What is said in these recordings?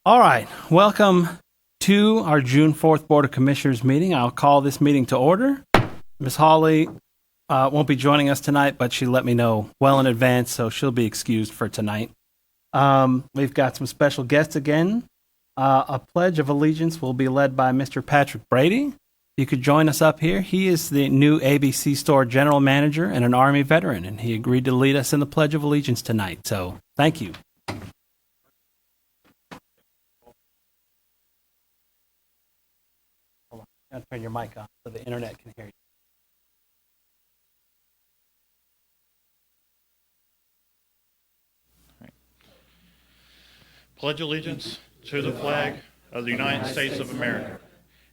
All right, welcome to our June 4th Board of Commissioners meeting. I'll call this meeting to order. Ms. Hawley won't be joining us tonight, but she let me know well in advance, so she'll be excused for tonight. We've got some special guests again. A Pledge of Allegiance will be led by Mr. Patrick Brady. You could join us up here. He is the new ABC store general manager and an Army veteran, and he agreed to lead us in the Pledge of Allegiance tonight, so thank you. Turn your mic on so the internet can hear you. Right. Pledge allegiance to the flag of the United States of America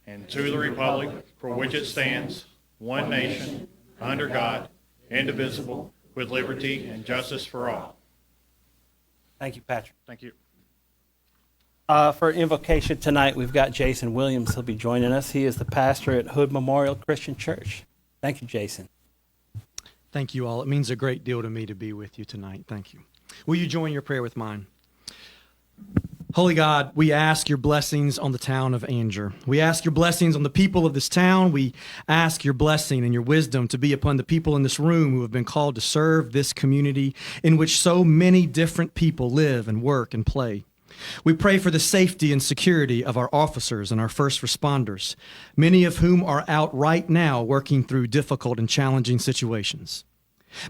and to the republic for which it stands, one nation, under God, indivisible, with liberty and justice for all. Thank you, Patrick. Thank you. For invocation tonight, we've got Jason Williams. He'll be joining us. He is the pastor at Hood Memorial Christian Church. Thank you, Jason. Thank you all. It means a great deal to me to be with you tonight. Thank you. Will you join your prayer with mine? Holy God, we ask your blessings on the town of Anger. We ask your blessings on the people of this town. We ask your blessing and your wisdom to be upon the people in this room who have been called to serve this community in which so many different people live and work and play. We pray for the safety and security of our officers and our first responders, many of whom are out right now working through difficult and challenging situations.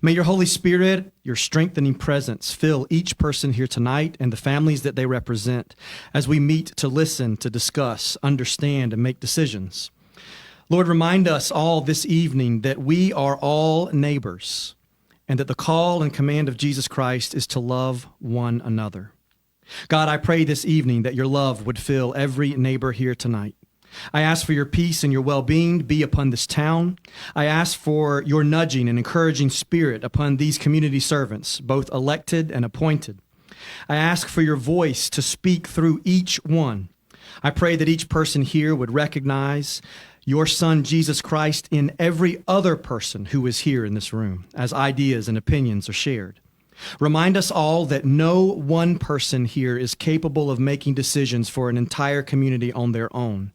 May your Holy Spirit, your strengthening presence, fill each person here tonight and the families that they represent as we meet to listen, to discuss, understand, and make decisions. Lord, remind us all this evening that we are all neighbors and that the call and command of Jesus Christ is to love one another. God, I pray this evening that your love would fill every neighbor here tonight. I ask for your peace and your well-being to be upon this town. I ask for your nudging and encouraging spirit upon these community servants, both elected and appointed. I ask for your voice to speak through each one. I pray that each person here would recognize your Son, Jesus Christ, in every other person who is here in this room, as ideas and opinions are shared. Remind us all that no one person here is capable of making decisions for an entire community on their own.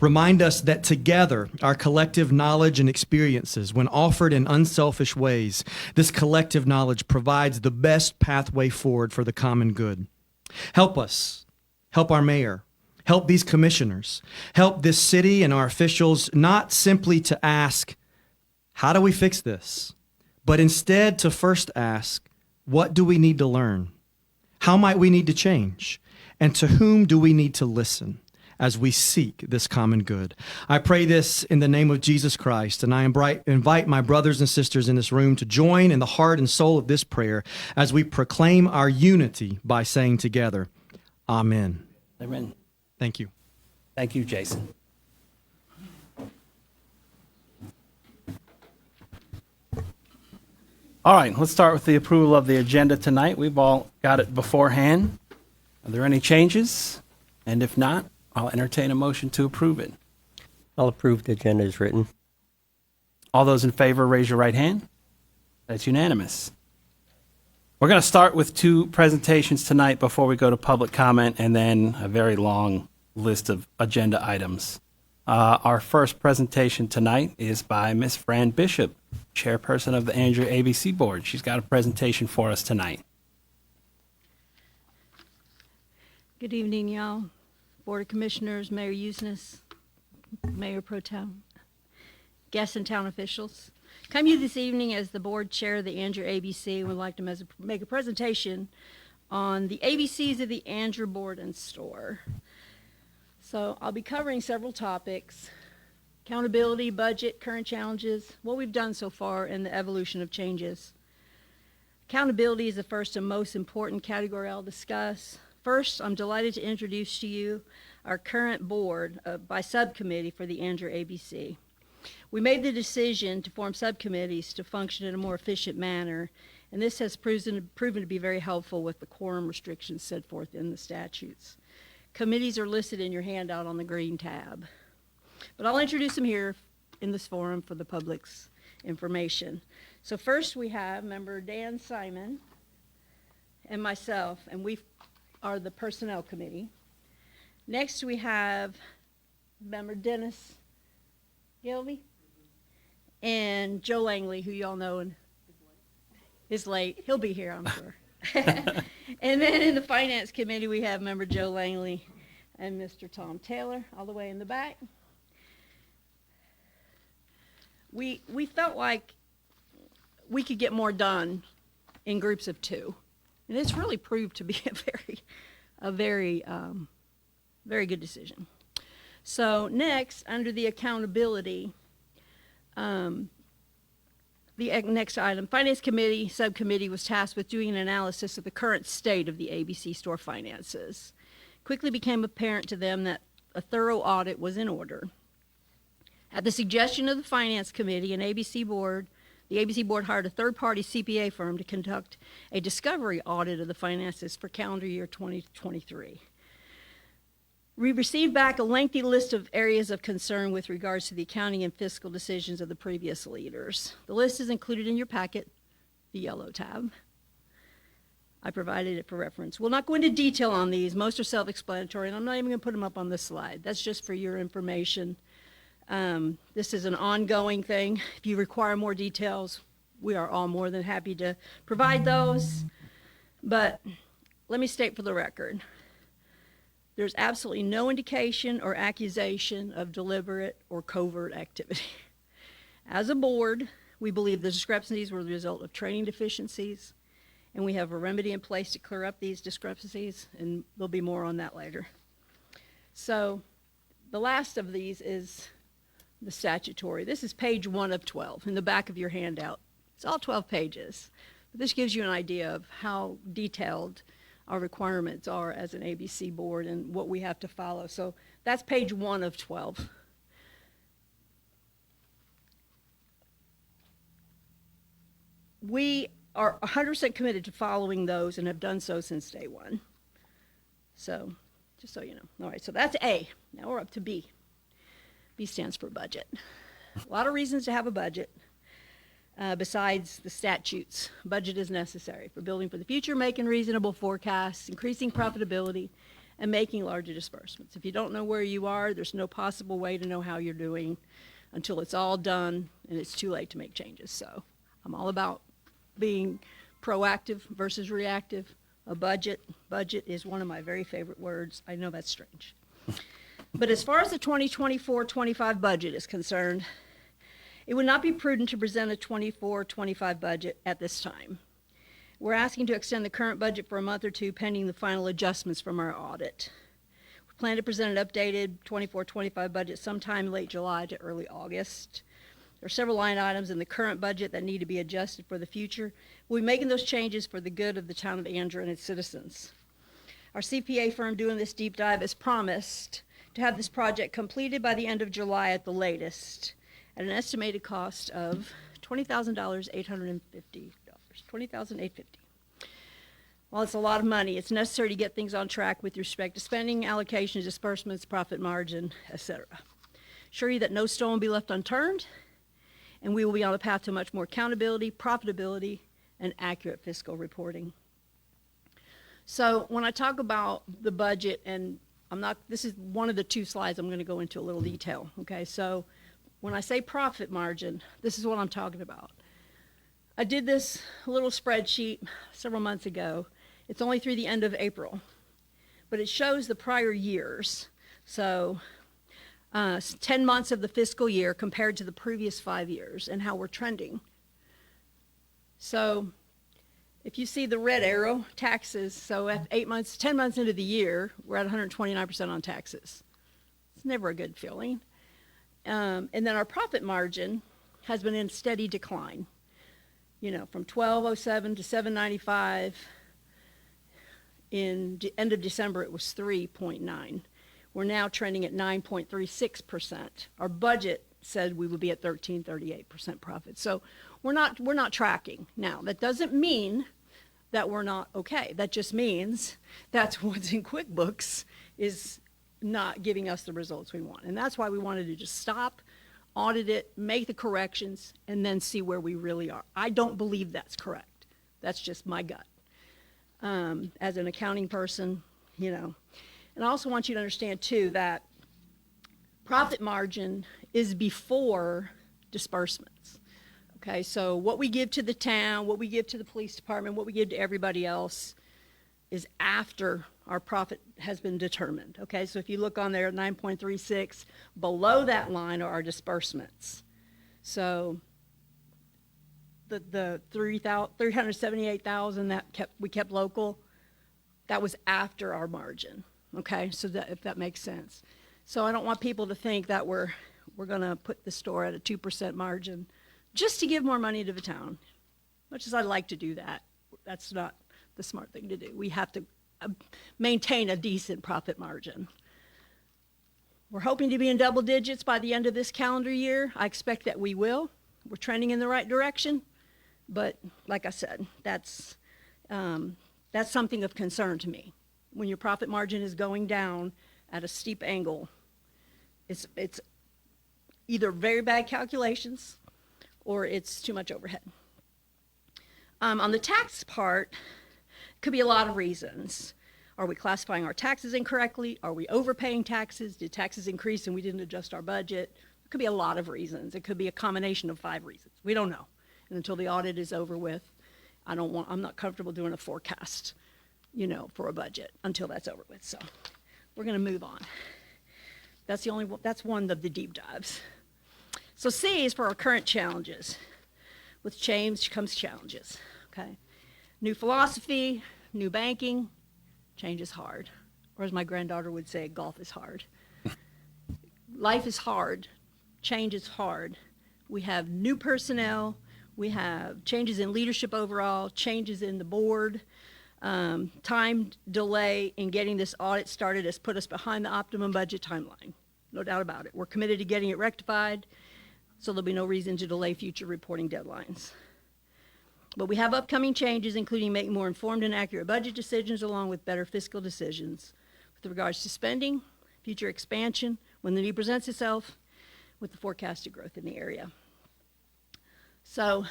Remind us that together, our collective knowledge and experiences, when offered in unselfish ways, this collective knowledge provides the best pathway forward for the common good. Help us. Help our mayor. Help these commissioners. Help this city and our officials not simply to ask, how do we fix this? But instead to first ask, what do we need to learn? How might we need to change? And to whom do we need to listen as we seek this common good? I pray this in the name of Jesus Christ, and I invite my brothers and sisters in this room to join in the heart and soul of this prayer as we proclaim our unity by saying together, Amen. Amen. Thank you. Thank you, Jason. All right, let's start with the approval of the agenda tonight. We've all got it beforehand. Are there any changes? And if not, I'll entertain a motion to approve it. I'll approve the agenda as written. All those in favor, raise your right hand. That's unanimous. We're going to start with two presentations tonight before we go to public comment and then a very long list of agenda items. Our first presentation tonight is by Ms. Fran Bishop, chairperson of the Andrew ABC Board. She's got a presentation for us tonight. Good evening, y'all. Board of Commissioners, Mayor Usnes, Mayor Pro Tem, guests and town officials. Come you this evening as the board chair of the Andrew ABC and would like to make a presentation on the ABCs of the Andrew Board and Store. So I'll be covering several topics: accountability, budget, current challenges, what we've done so far, and the evolution of changes. Accountability is the first and most important category I'll discuss. First, I'm delighted to introduce to you our current board by subcommittee for the Andrew ABC. We made the decision to form subcommittees to function in a more efficient manner, and this has proven to be very helpful with the quorum restrictions set forth in the statutes. Committees are listed in your handout on the green tab. But I'll introduce them here in this forum for the public's information. So first we have member Dan Simon and myself, and we are the Personnel Committee. Next, we have member Dennis Gilby and Joe Langley, who y'all know and is late. He'll be here, I'm sure. And then in the Finance Committee, we have member Joe Langley and Mr. Tom Taylor, all the way in the back. We felt like we could get more done in groups of two, and it's really proved to be a very good decision. So next, under the accountability, the next item, Finance Committee subcommittee was tasked with doing an analysis of the current state of the ABC store finances. Quickly became apparent to them that a thorough audit was in order. At the suggestion of the Finance Committee and ABC Board, the ABC Board hired a third-party CPA firm to conduct a discovery audit of the finances for calendar year 2023. We received back a lengthy list of areas of concern with regards to the accounting and fiscal decisions of the previous leaders. The list is included in your packet, the yellow tab. I provided it for reference. We'll not go into detail on these. Most are self-explanatory, and I'm not even going to put them up on this slide. That's just for your information. This is an ongoing thing. If you require more details, we are all more than happy to provide those. But let me state for the record, there's absolutely no indication or accusation of deliberate or covert activity. As a board, we believe the discrepancies were the result of training deficiencies, and we have a remedy in place to clear up these discrepancies, and there'll be more on that later. So the last of these is the statutory. This is page 1 of 12 in the back of your handout. It's all 12 pages. But this gives you an idea of how detailed our requirements are as an ABC board and what we have to follow. So that's page 1 of 12. We are 100% committed to following those and have done so since day one. So just so you know. All right, so that's A. Now we're up to B. B stands for budget. A lot of reasons to have a budget. Besides the statutes, budget is necessary for building for the future, making reasonable forecasts, increasing profitability, and making larger disbursements. If you don't know where you are, there's no possible way to know how you're doing until it's all done and it's too late to make changes. So I'm all about being proactive versus reactive. A budget is one of my very favorite words. I know that's strange. But as far as the 2024-25 budget is concerned, it would not be prudent to present a 24-25 budget at this time. We're asking to extend the current budget for a month or two pending the final adjustments from our audit. We plan to present an updated 24-25 budget sometime late July to early August. There are several line items in the current budget that need to be adjusted for the future. We'll be making those changes for the good of the town of Andrew and its citizens. Our CPA firm doing this deep dive has promised to have this project completed by the end of July at the latest, at an estimated cost of $20,850. $20,850. While it's a lot of money, it's necessary to get things on track with respect to spending, allocations, disbursements, profit margin, etc. Assure you that no stone will be left unturned, and we will be on a path to much more accountability, profitability, and accurate fiscal reporting. So when I talk about the budget, and this is one of the two slides I'm going to go into a little detail, okay? So when I say profit margin, this is what I'm talking about. I did this little spreadsheet several months ago. It's only through the end of April, but it shows the prior years. So 10 months of the fiscal year compared to the previous 5 years and how we're trending. So if you see the red arrow, taxes, so at 10 months into the year, we're at 129% on taxes. It's never a good feeling. And then our profit margin has been in steady decline. You know, from 1207 to 795. In the end of December, it was 3.9. We're now trending at 9.36%. Our budget said we would be at 13.38% profit. So we're not tracking. Now, that doesn't mean that we're not okay. That just means that's what's in QuickBooks is not giving us the results we want. And that's why we wanted to just stop, audit it, make the corrections, and then see where we really are. I don't believe that's correct. That's just my gut. As an accounting person, you know, And I also want you to understand, too, that profit margin is before disbursements. Okay, so what we give to the town, what we give to the police department, what we give to everybody else is after our profit has been determined. Okay, so if you look on there, 9.36, below that line are our disbursements. So the 378,000 that we kept local, that was after our margin. Okay, so that, if that makes sense. So I don't want people to think that we're going to put the store at a 2% margin just to give more money to the town. Much as I'd like to do that, that's not the smart thing to do. We have to maintain a decent profit margin. We're hoping to be in double digits by the end of this calendar year. I expect that we will. We're trending in the right direction, but like I said, that's something of concern to me. When your profit margin is going down at a steep angle, it's either very bad calculations or it's too much overhead. On the tax part, could be a lot of reasons. Are we classifying our taxes incorrectly? Are we overpaying taxes? Did taxes increase and we didn't adjust our budget? It could be a lot of reasons. It could be a combination of 5 reasons. We don't know. And until the audit is over with, I'm not comfortable doing a forecast, for a budget until that's over with. So we're going to move on. That's one of the deep dives. So C is for our current challenges. With change comes challenges, okay? New philosophy, new banking, change is hard. Or as my granddaughter would say, golf is hard. Life is hard. Change is hard. We have new personnel. We have changes in leadership overall, changes in the board. Time delay in getting this audit started has put us behind the optimum budget timeline. No doubt about it. We're committed to getting it rectified, so there'll be no reason to delay future reporting deadlines. But we have upcoming changes, including making more informed and accurate budget decisions along with better fiscal decisions with regards to spending, future expansion, when the need presents itself, with the forecasted growth in the area. So,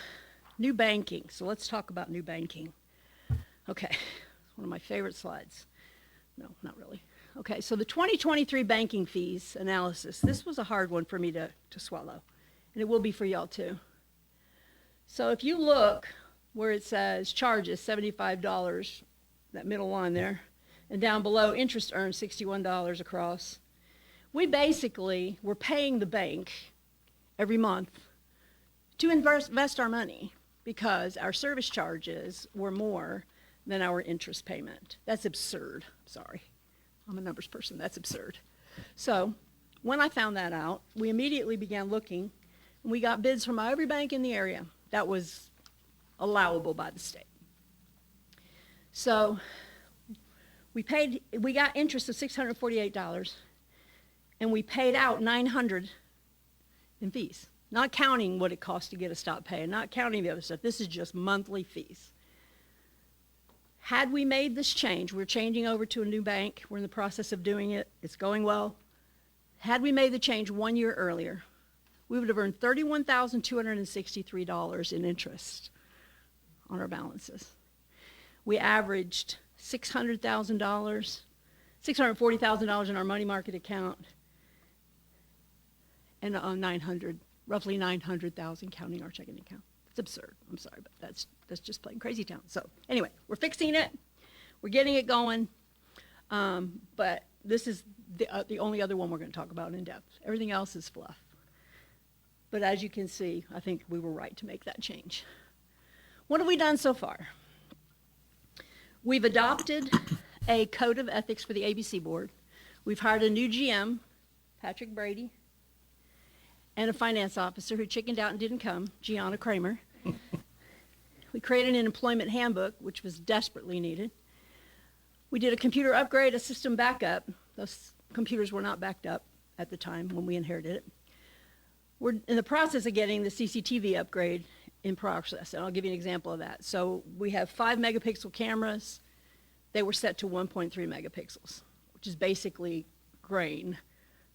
new banking. So let's talk about new banking. Okay, it's one of my favorite slides. No, not really. Okay, so the 2023 banking fees analysis. This was a hard one for me to swallow, and it will be for y'all too. So if you look where it says charges, $75, that middle line there, and down below interest earned, $61 across, we basically were paying the bank every month to invest our money because our service charges were more than our interest payment. That's absurd. Sorry, I'm a numbers person. That's absurd. So when I found that out, we immediately began looking, and we got bids from every bank in the area that was allowable by the state. So we got interest of $648, and we paid out $900 in fees, not counting what it cost to get a stop pay, and not counting the other stuff. This is just monthly fees. Had we made this change, we're changing over to a new bank. We're in the process of doing it. It's going well. Had we made the change 1 year earlier, we would have earned $31,263 in interest on our balances. We averaged $640,000 in our money market account, and roughly 900,000 counting our checking account. It's absurd. I'm sorry, but that's just plain crazy town. So anyway, we're fixing it. We're getting it going. But this is the only other one we're going to talk about in depth. Everything else is fluff. But as you can see, I think we were right to make that change. What have we done so far? We've adopted a code of ethics for the ABC board. We've hired a new GM, Patrick Brady, and a finance officer who chickened out and didn't come, Gianna Kramer. We created an employment handbook, which was desperately needed. We did a computer upgrade, a system backup. Those computers were not backed up at the time when we inherited it. We're in the process of getting the CCTV upgrade in process, and I'll give you an example of that. So we have 5 megapixel cameras. They were set to 1.3 megapixels, which is basically grain.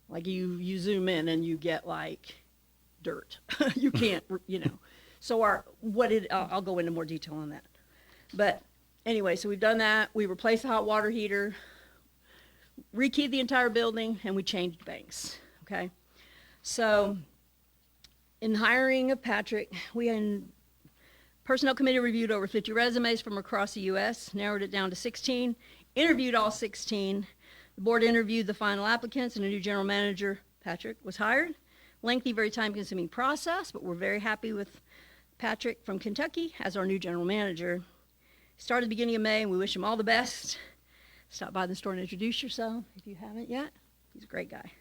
Like you zoom in and you get like dirt. You can't, So I'll go into more detail on that. But anyway, so we've done that. We replaced the hot water heater. rekeyed the entire building, and we changed banks, okay? So in hiring of Patrick, we had Personnel Committee reviewed over 50 resumes from across the U.S., narrowed it down to 16, interviewed all 16. The board interviewed the final applicants, and a new general manager, Patrick, was hired. Lengthy, very time-consuming process, but we're very happy with Patrick from Kentucky as our new general manager. Started at the beginning of May, and we wish him all the best. Stop by the store and introduce yourself if you haven't yet. He's a great guy.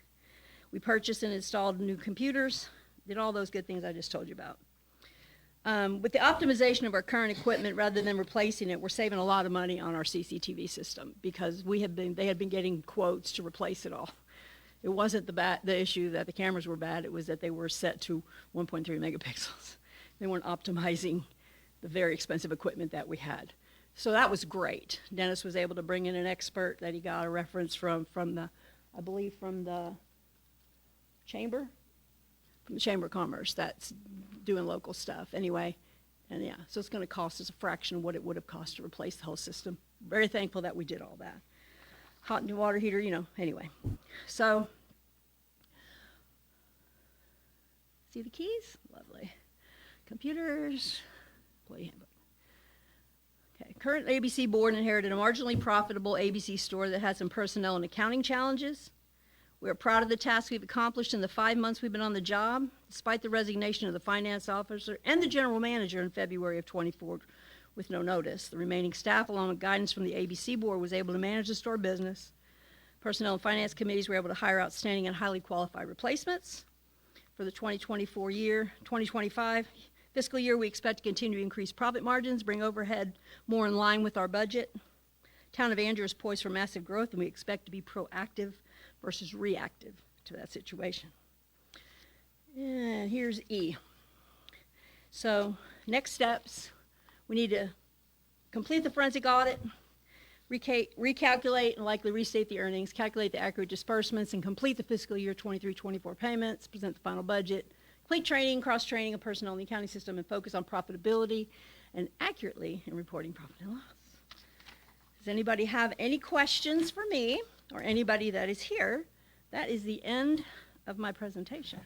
We purchased and installed new computers, did all those good things I just told you about. With the optimization of our current equipment rather than replacing it, we're saving a lot of money on our CCTV system because they had been getting quotes to replace it all. It wasn't the issue that the cameras were bad, it was that they were set to 1.3 megapixels. They weren't optimizing the very expensive equipment that we had. So that was great. Dennis was able to bring in an expert that he got a reference from the Chamber of Commerce that's doing local stuff anyway. And yeah, so it's going to cost us a fraction of what it would have cost to replace the whole system. Very thankful that we did all that. Hot and water heater, anyway. So, see the keys? Lovely. Computers, employee handbook. Okay, current ABC board inherited a marginally profitable ABC store that had some personnel and accounting challenges. We are proud of the task we've accomplished in the 5 months we've been on the job, despite the resignation of the finance officer and the general manager in February of 24 with no notice. The remaining staff, along with guidance from the ABC board, was able to manage the store business. Personnel and finance committees were able to hire outstanding and highly qualified replacements. For the 2025 fiscal year, we expect to continue to increase profit margins, bring overhead more in line with our budget. Town of Andrew is poised for massive growth, and we expect to be proactive versus reactive to that situation. And here's E. So next steps, we need to complete the forensic audit, recalculate and likely restate the earnings, calculate the accurate disbursements, and complete the fiscal year 23-24 payments, present the final budget, complete training, cross-training of personnel in the accounting system, and focus on profitability and accurately in reporting profit and loss. Does anybody have any questions for me or anybody that is here? That is the end of my presentation.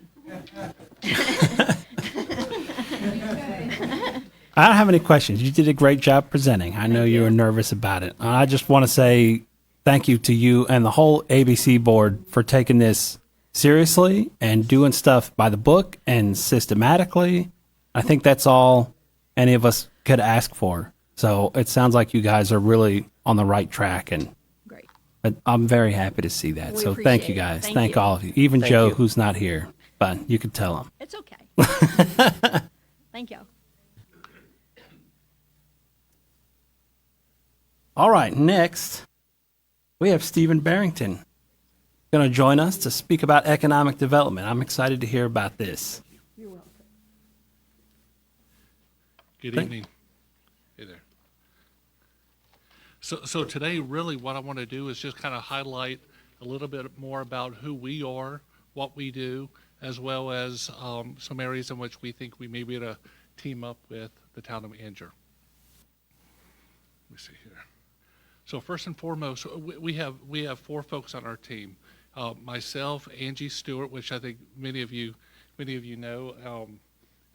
I don't have any questions. You did a great job presenting. I know you were nervous about it. I just want to say thank you to you and the whole ABC board for taking this seriously and doing stuff by the book and systematically. I think that's all any of us could ask for. So it sounds like you guys are really on the right track, and Great. I'm very happy to see that. We So appreciate thank you it. guys. Thank Thank you. all of you. Even Thank Joe, you. who's not here, but you could tell him. It's okay. Thank you. All right, next, we have Stephen Barrington going to join us to speak about economic development. I'm excited to hear about this. You're welcome. Good evening. Hey there. So today, really, what I want to do is just kind of highlight a little bit more about who we are, what we do, as well as some areas in which we think we may be able to team up with the town of Andrew. Let me see here. So first and foremost, we have four folks on our team. Myself, Angie Stewart, which I think many of you know,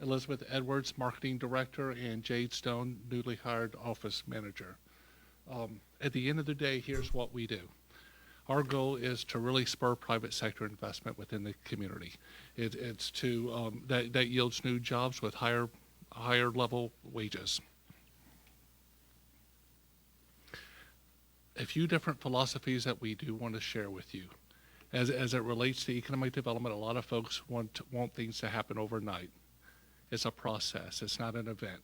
Elizabeth Edwards, Marketing Director, and Jade Stone, newly hired Office Manager. At the end of the day, here's what we do. Our goal is to really spur private sector investment within the community. It's to that yields new jobs with higher level wages. A few different philosophies that we do want to share with you. As it relates to economic development, a lot of folks want things to happen overnight. It's a process. It's not an event.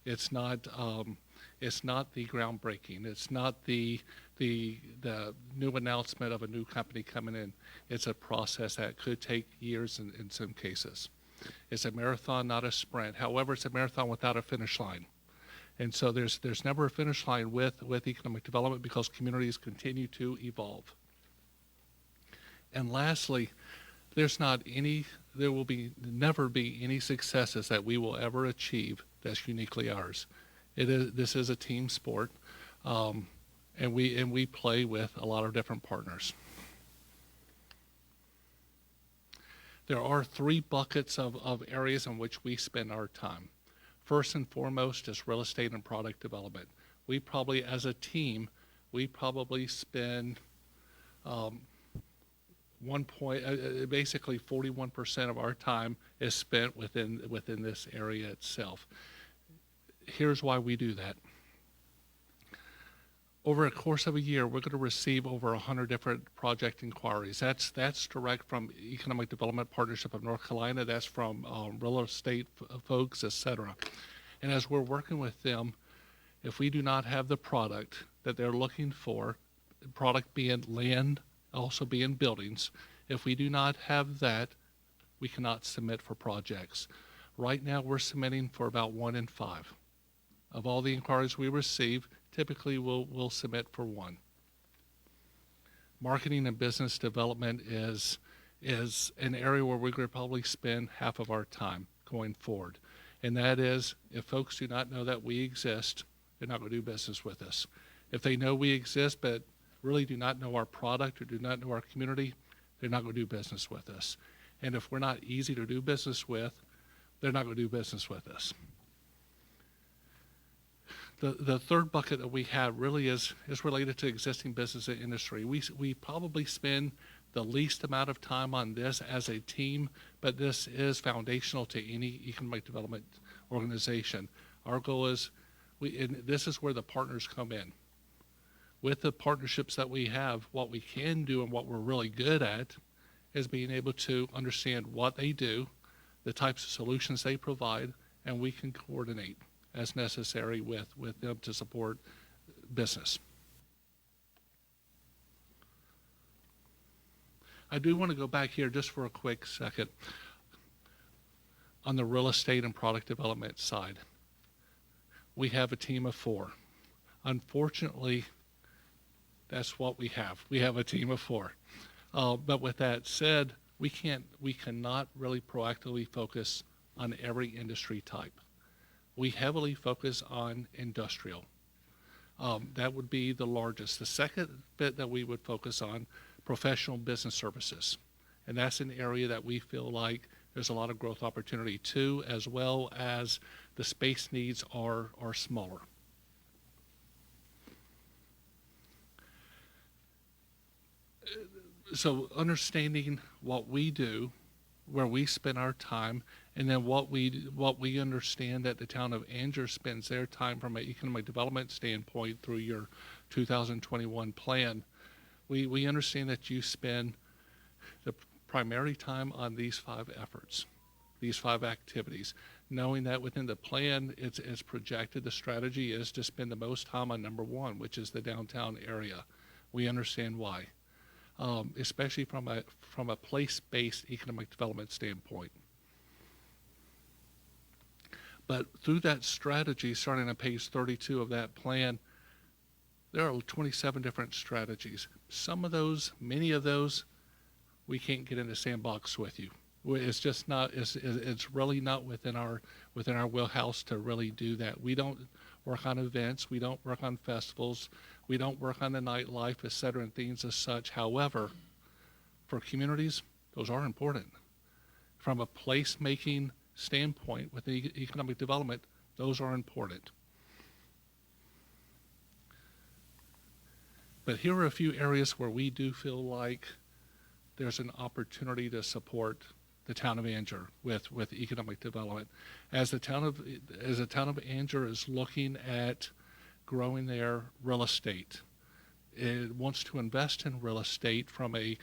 It's not the groundbreaking. It's not the new announcement of a new company coming in. It's a process that could take years in some cases. It's a marathon, not a sprint. However, it's a marathon without a finish line. And so there's never a finish line with economic development because communities continue to evolve. And lastly, there will never be any successes that we will ever achieve that's uniquely ours. This is a team sport, and and we play with a lot of different partners. There are 3 buckets of areas in which we spend our time. First and foremost is real estate and product development. We probably, as a team, spend basically 41% of our time is spent within this area itself. Here's why we do that. Over a course of a year, we're going to receive over 100 different project inquiries. That's direct from Economic Development Partnership of North Carolina. That's from real estate folks, etc. And as we're working with them, if we do not have the product that they're looking for, product being land, also being buildings, if we do not have that, we cannot submit for projects. Right now, we're submitting for about 1 in 5. Of all the inquiries we receive, typically we'll submit for 1. Marketing and business development is an area where we're going to probably spend half of our time going forward. And that is, if folks do not know that we exist, they're not going to do business with us. If they know we exist but really do not know our product or do not know our community, they're not going to do business with us. And if we're not easy to do business with, they're not going to do business with us. The third bucket that we have really is related to existing business and industry. We probably spend the least amount of time on this as a team, but this is foundational to any economic development organization. Our goal is, and this is where the partners come in. With the partnerships that we have, what we can do and what we're really good at is being able to understand what they do, the types of solutions they provide, and we can coordinate as necessary with them to support business. I do want to go back here just for a quick second on the real estate and product development side. We have a team of 4. Unfortunately, that's what we have. We have a team of 4. But with that said, we cannot really proactively focus on every industry type. We heavily focus on industrial. That would be the largest. The second bit that we would focus on, professional business services. And that's an area that we feel like there's a lot of growth opportunity too, as well as the space needs are smaller. So understanding what we do, where we spend our time, and then what we understand that the town of Anger spends their time from an economic development standpoint through your 2021 plan. We understand that you spend the primary time on these 5 efforts, these 5 activities, knowing that within the plan it's projected the strategy is to spend the most time on number 1, which is the downtown area. We understand why. Especially from a place-based economic development standpoint. But through that strategy, starting on page 32 of that plan, there are 27 different strategies. Many of those, we can't get in the sandbox with you. It's just not. It's really not within our wheelhouse to really do that. We don't work on events. We don't work on festivals. We don't work on the nightlife, et cetera, and things as such. However, for communities, those are important. From a place-making standpoint with the economic development, those are important. But here are a few areas where we do feel like there's an opportunity to support the town of Anger with economic development. As the town of Anger is looking at growing their real estate, it wants to invest in real estate from a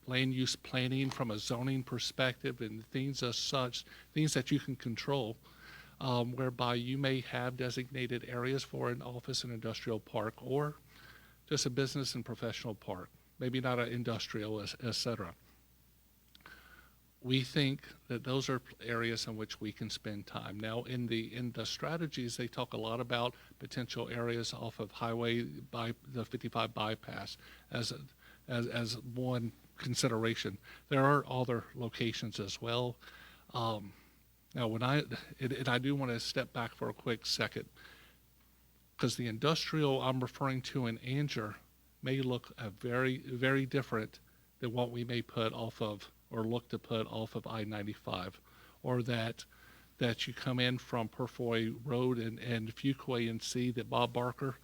land use planning, from a zoning perspective, and things as such, things that you can control, whereby you may have designated areas for an office and industrial park, or just a business and professional park, maybe not an industrial, et cetera. We think that those are areas in which we can spend time. Now, in the strategies, they talk a lot about potential areas off of the 55 bypass as one consideration. There are other locations as well. Now, I do want to step back for a quick second. because the industrial I'm referring to in Anger may look very, very different than what we may put off of or look to put off of I-95, or that you come in from Purfoy Road and Fuquay and see that Bob Barker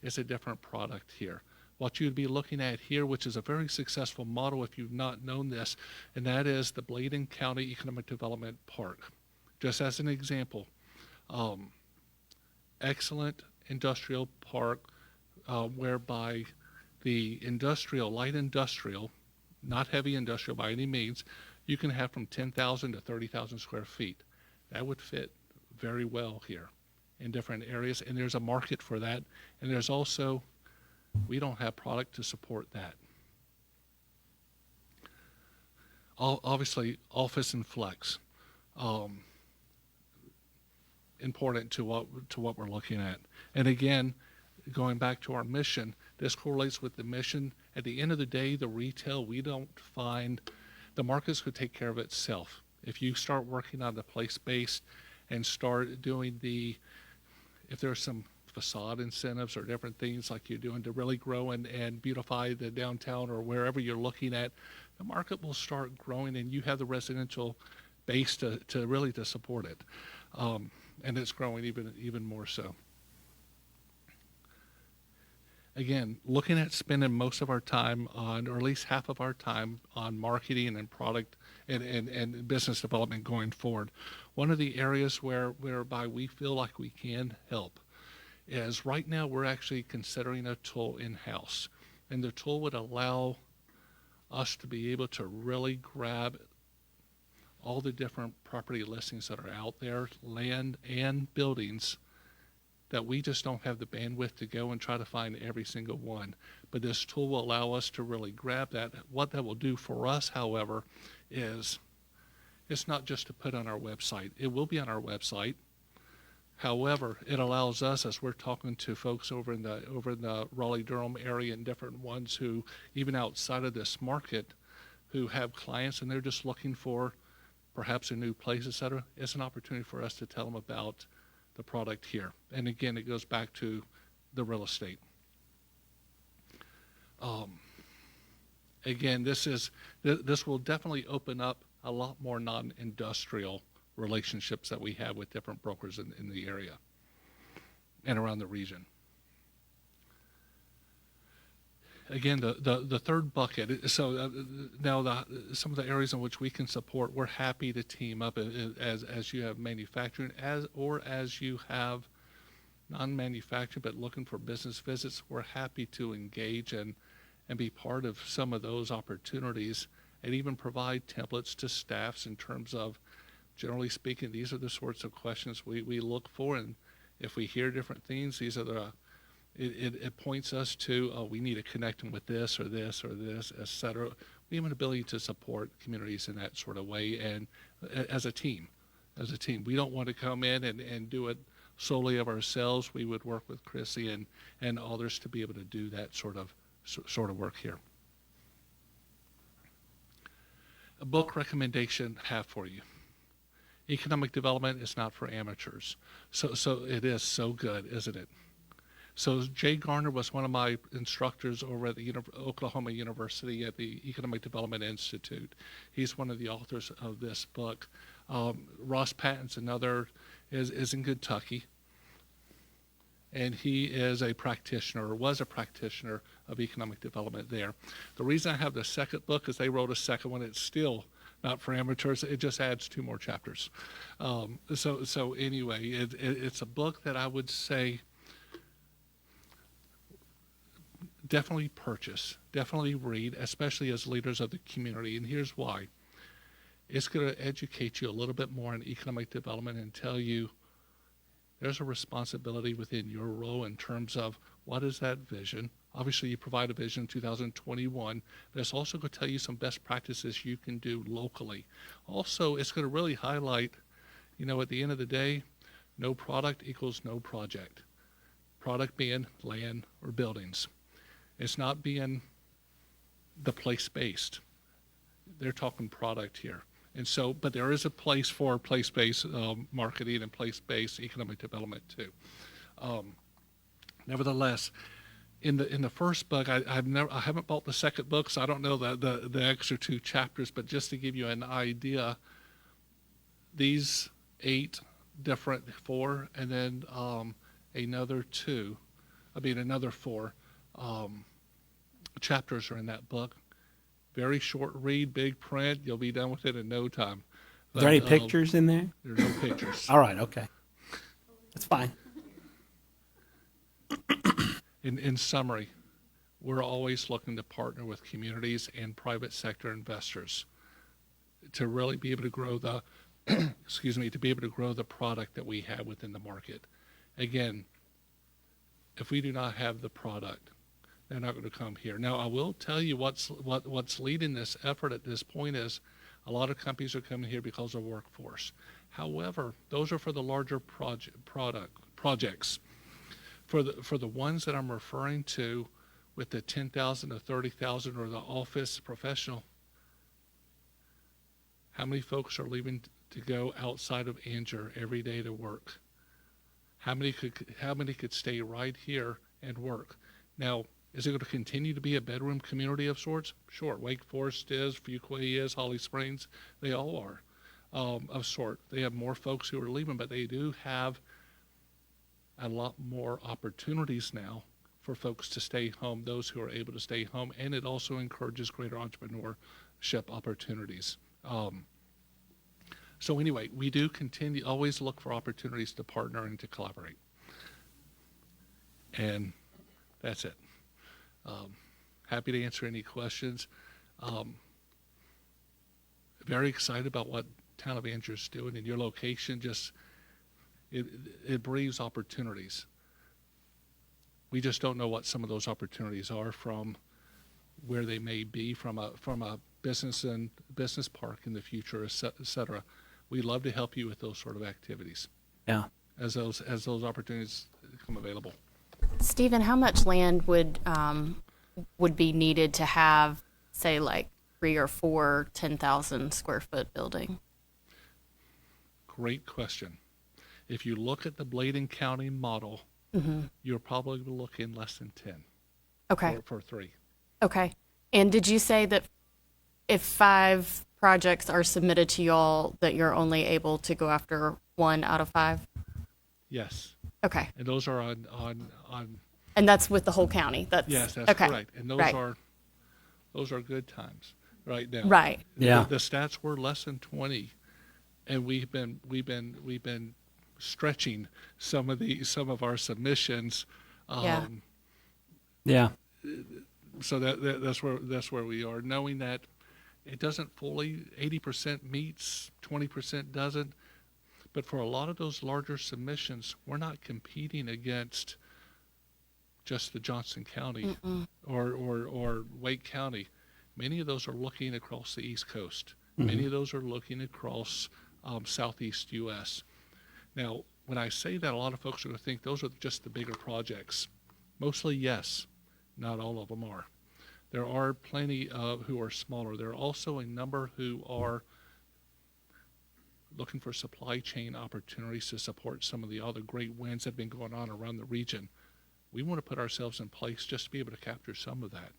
is a different product here. What you'd be looking at here, which is a very successful model if you've not known this, and that is the Bladen County Economic Development Park. Just as an example, excellent industrial park whereby the industrial, light industrial, not heavy industrial by any means, you can have from 10,000 to 30,000 square feet. That would fit very well here in different areas, and there's a market for that. And there's also, we don't have product to support that. Obviously, office and flex, important to what we're looking at. And again, going back to our mission, this correlates with the mission. At the end of the day, the retail, we don't find, the markets could take care of itself. If you start working on the place-based and start doing if there's some facade incentives or different things like you're doing to really grow and beautify the downtown or wherever you're looking at, the market will start growing and you have the residential base to really support it. And it's growing even more so. Again, looking at spending most of our time on, or at least half of our time on marketing and product and business development going forward. One of the areas whereby we feel like we can help is right now we're actually considering a tool in-house. And the tool would allow us to be able to really grab all the different property listings that are out there, land and buildings, that we just don't have the bandwidth to go and try to find every single one. But this tool will allow us to really grab that. What that will do for us, however, is it's not just to put on our website. It will be on our website. However, it allows us, as we're talking to folks over in the Raleigh-Durham area and different ones who, even outside of this market, who have clients and they're just looking for perhaps a new place, et cetera, it's an opportunity for us to tell them about the product here. And again, it goes back to the real estate. Again, this will definitely open up a lot more non-industrial relationships that we have with different brokers in the area and around the region. Again, the third bucket, so now some of the areas in which we can support, we're happy to team up as you have manufacturing, as you have non-manufacturing but looking for business visits, we're happy to engage and be part of some of those opportunities and even provide templates to staffs in terms of, generally speaking, these are the sorts of questions we look for, and if we hear different things, these are it points us to, we need to connect them with this or this or this, et cetera. We have an ability to support communities in that sort of way, and as a team. We don't want to come in and do it solely of ourselves. We would work with Chrissy and others to be able to do that sort of work here. A book recommendation I have for you. Economic Development is not for amateurs. So it is so good, isn't it? So Jay Garner was one of my instructors over at the Oklahoma University at the Economic Development Institute. He's one of the authors of this book. Ross Patton's another, is in Kentucky. And he is a practitioner, or was a practitioner of economic development there. The reason I have the second book is they wrote a second one. It's still not for amateurs. It just adds 2 more chapters. So anyway, it's a book that I would say definitely purchase, definitely read, especially as leaders of the community. And here's why. It's going to educate you a little bit more on economic development and tell you there's a responsibility within your role in terms of what is that vision. Obviously, you provide a vision in 2021, but it's also going to tell you some best practices you can do locally. Also, it's going to really highlight, at the end of the day, no product equals no project. Product being land or buildings. It's not being the place-based. They're talking product here. And so, but there is a place for place-based marketing and place-based economic development too. Nevertheless, in the first book, I haven't bought the second book, so I don't know the extra 2 chapters. But just to give you an idea, these 8 different 4, and then another 4 chapters are in that book. Very short read, big print. You'll be done with it in no time. Are there any pictures in there? There's no pictures. All right, okay. That's fine. In summary, we're always looking to partner with communities and private sector investors to really be able to grow the, to be able to grow the product that we have within the market. Again, if we do not have the product, they're not going to come here. Now, I will tell you what's leading this effort at this point is a lot of companies are coming here because of workforce. However, those are for the larger projects. For the ones that I'm referring to with the 10,000 to 30,000 or the office professional, how many folks are leaving to go outside of Anger every day to work? How many could stay right here and work? Now, is it going to continue to be a bedroom community of sorts? Sure. Wake Forest is, Fuquay is, Holly Springs, they all are of sort. They have more folks who are leaving, but they do have a lot more opportunities now for folks to stay home, those who are able to stay home, and it also encourages greater entrepreneurship opportunities. So anyway, we do always look for opportunities to partner and to collaborate. And that's it. Happy to answer any questions. Very excited about what Town of Anger is doing, and your location just, it breeds opportunities. We just don't know what some of those opportunities are from where they may be from a business and business park in the future, et cetera. We'd love to help you with those sort of activities. Yeah. As those opportunities become available. Stephen, how much land would be needed to have, say, like 3 or 4 10,000 square foot building? Great question. If you look at the Bladen County model, you're probably looking less than 10. Okay. For 3. Okay. And did you say that if 5 projects are submitted to y'all, that you're only able to go after 1 out of 5? Yes. Okay. And those are on. And that's with the whole county. Yes, that's okay. correct. And those right. those are good times right now. Right. Yeah. The stats were less than 20, and we've been stretching some of our submissions. Yeah. So that's where we are, knowing that it doesn't fully 80% meets, 20% doesn't. But for a lot of those larger submissions, we're not competing against just the Johnson County or Wake County. Many of those are looking across the East Coast. Many of those are looking across Southeast U.S. Now, when I say that, a lot of folks are going to think those are just the bigger projects. Mostly, yes. Not all of them are. There are plenty who are smaller. There are also a number who are looking for supply chain opportunities to support some of the other great wins that have been going on around the region. We want to put ourselves in place just to be able to capture some of that.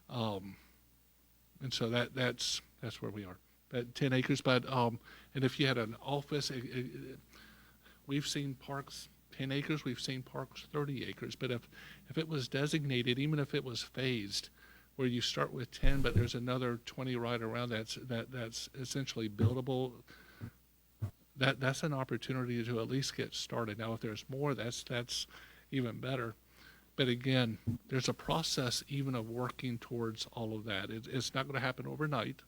And so that's where we are. At 10 acres, but and if you had an office, we've seen parks 10 acres, we've seen parks 30 acres. But if it was designated, even if it was phased, where you start with 10, but there's another 20 right around that's essentially buildable, that's an opportunity to at least get started. Now, if there's more, that's even better. But again, there's a process even of working towards all of that. It's not going to happen overnight,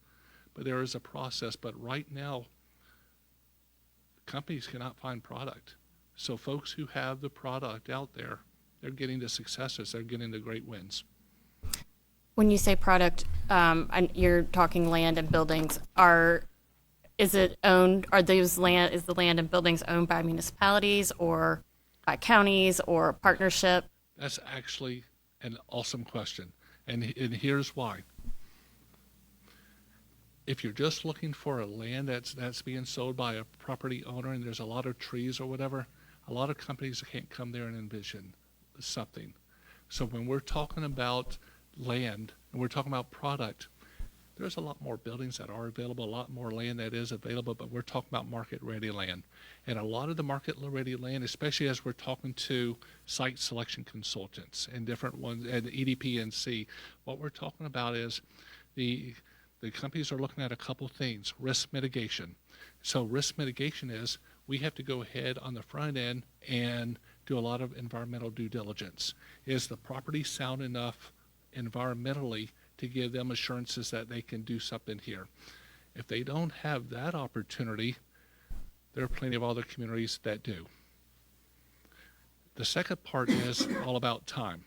but there is a process. But right now, companies cannot find product. So folks who have the product out there, they're getting the successes. They're getting the great wins. When you say product, and you're talking land and buildings, is the land and buildings owned by municipalities or by counties or partnership? That's actually an awesome question. And here's why. If you're just looking for a land that's being sold by a property owner and there's a lot of trees or whatever, a lot of companies can't come there and envision something. So when we're talking about land and we're talking about product, there's a lot more buildings that are available, a lot more land that is available, but we're talking about market-ready land. And a lot of the market-ready land, especially as we're talking to site selection consultants and different ones, and EDP&C, what we're talking about is the companies are looking at a couple things. Risk mitigation. So risk mitigation is we have to go ahead on the front end and do a lot of environmental due diligence. Is the property sound enough environmentally to give them assurances that they can do something here? If they don't have that opportunity, there are plenty of other communities that do. The second part is all about time.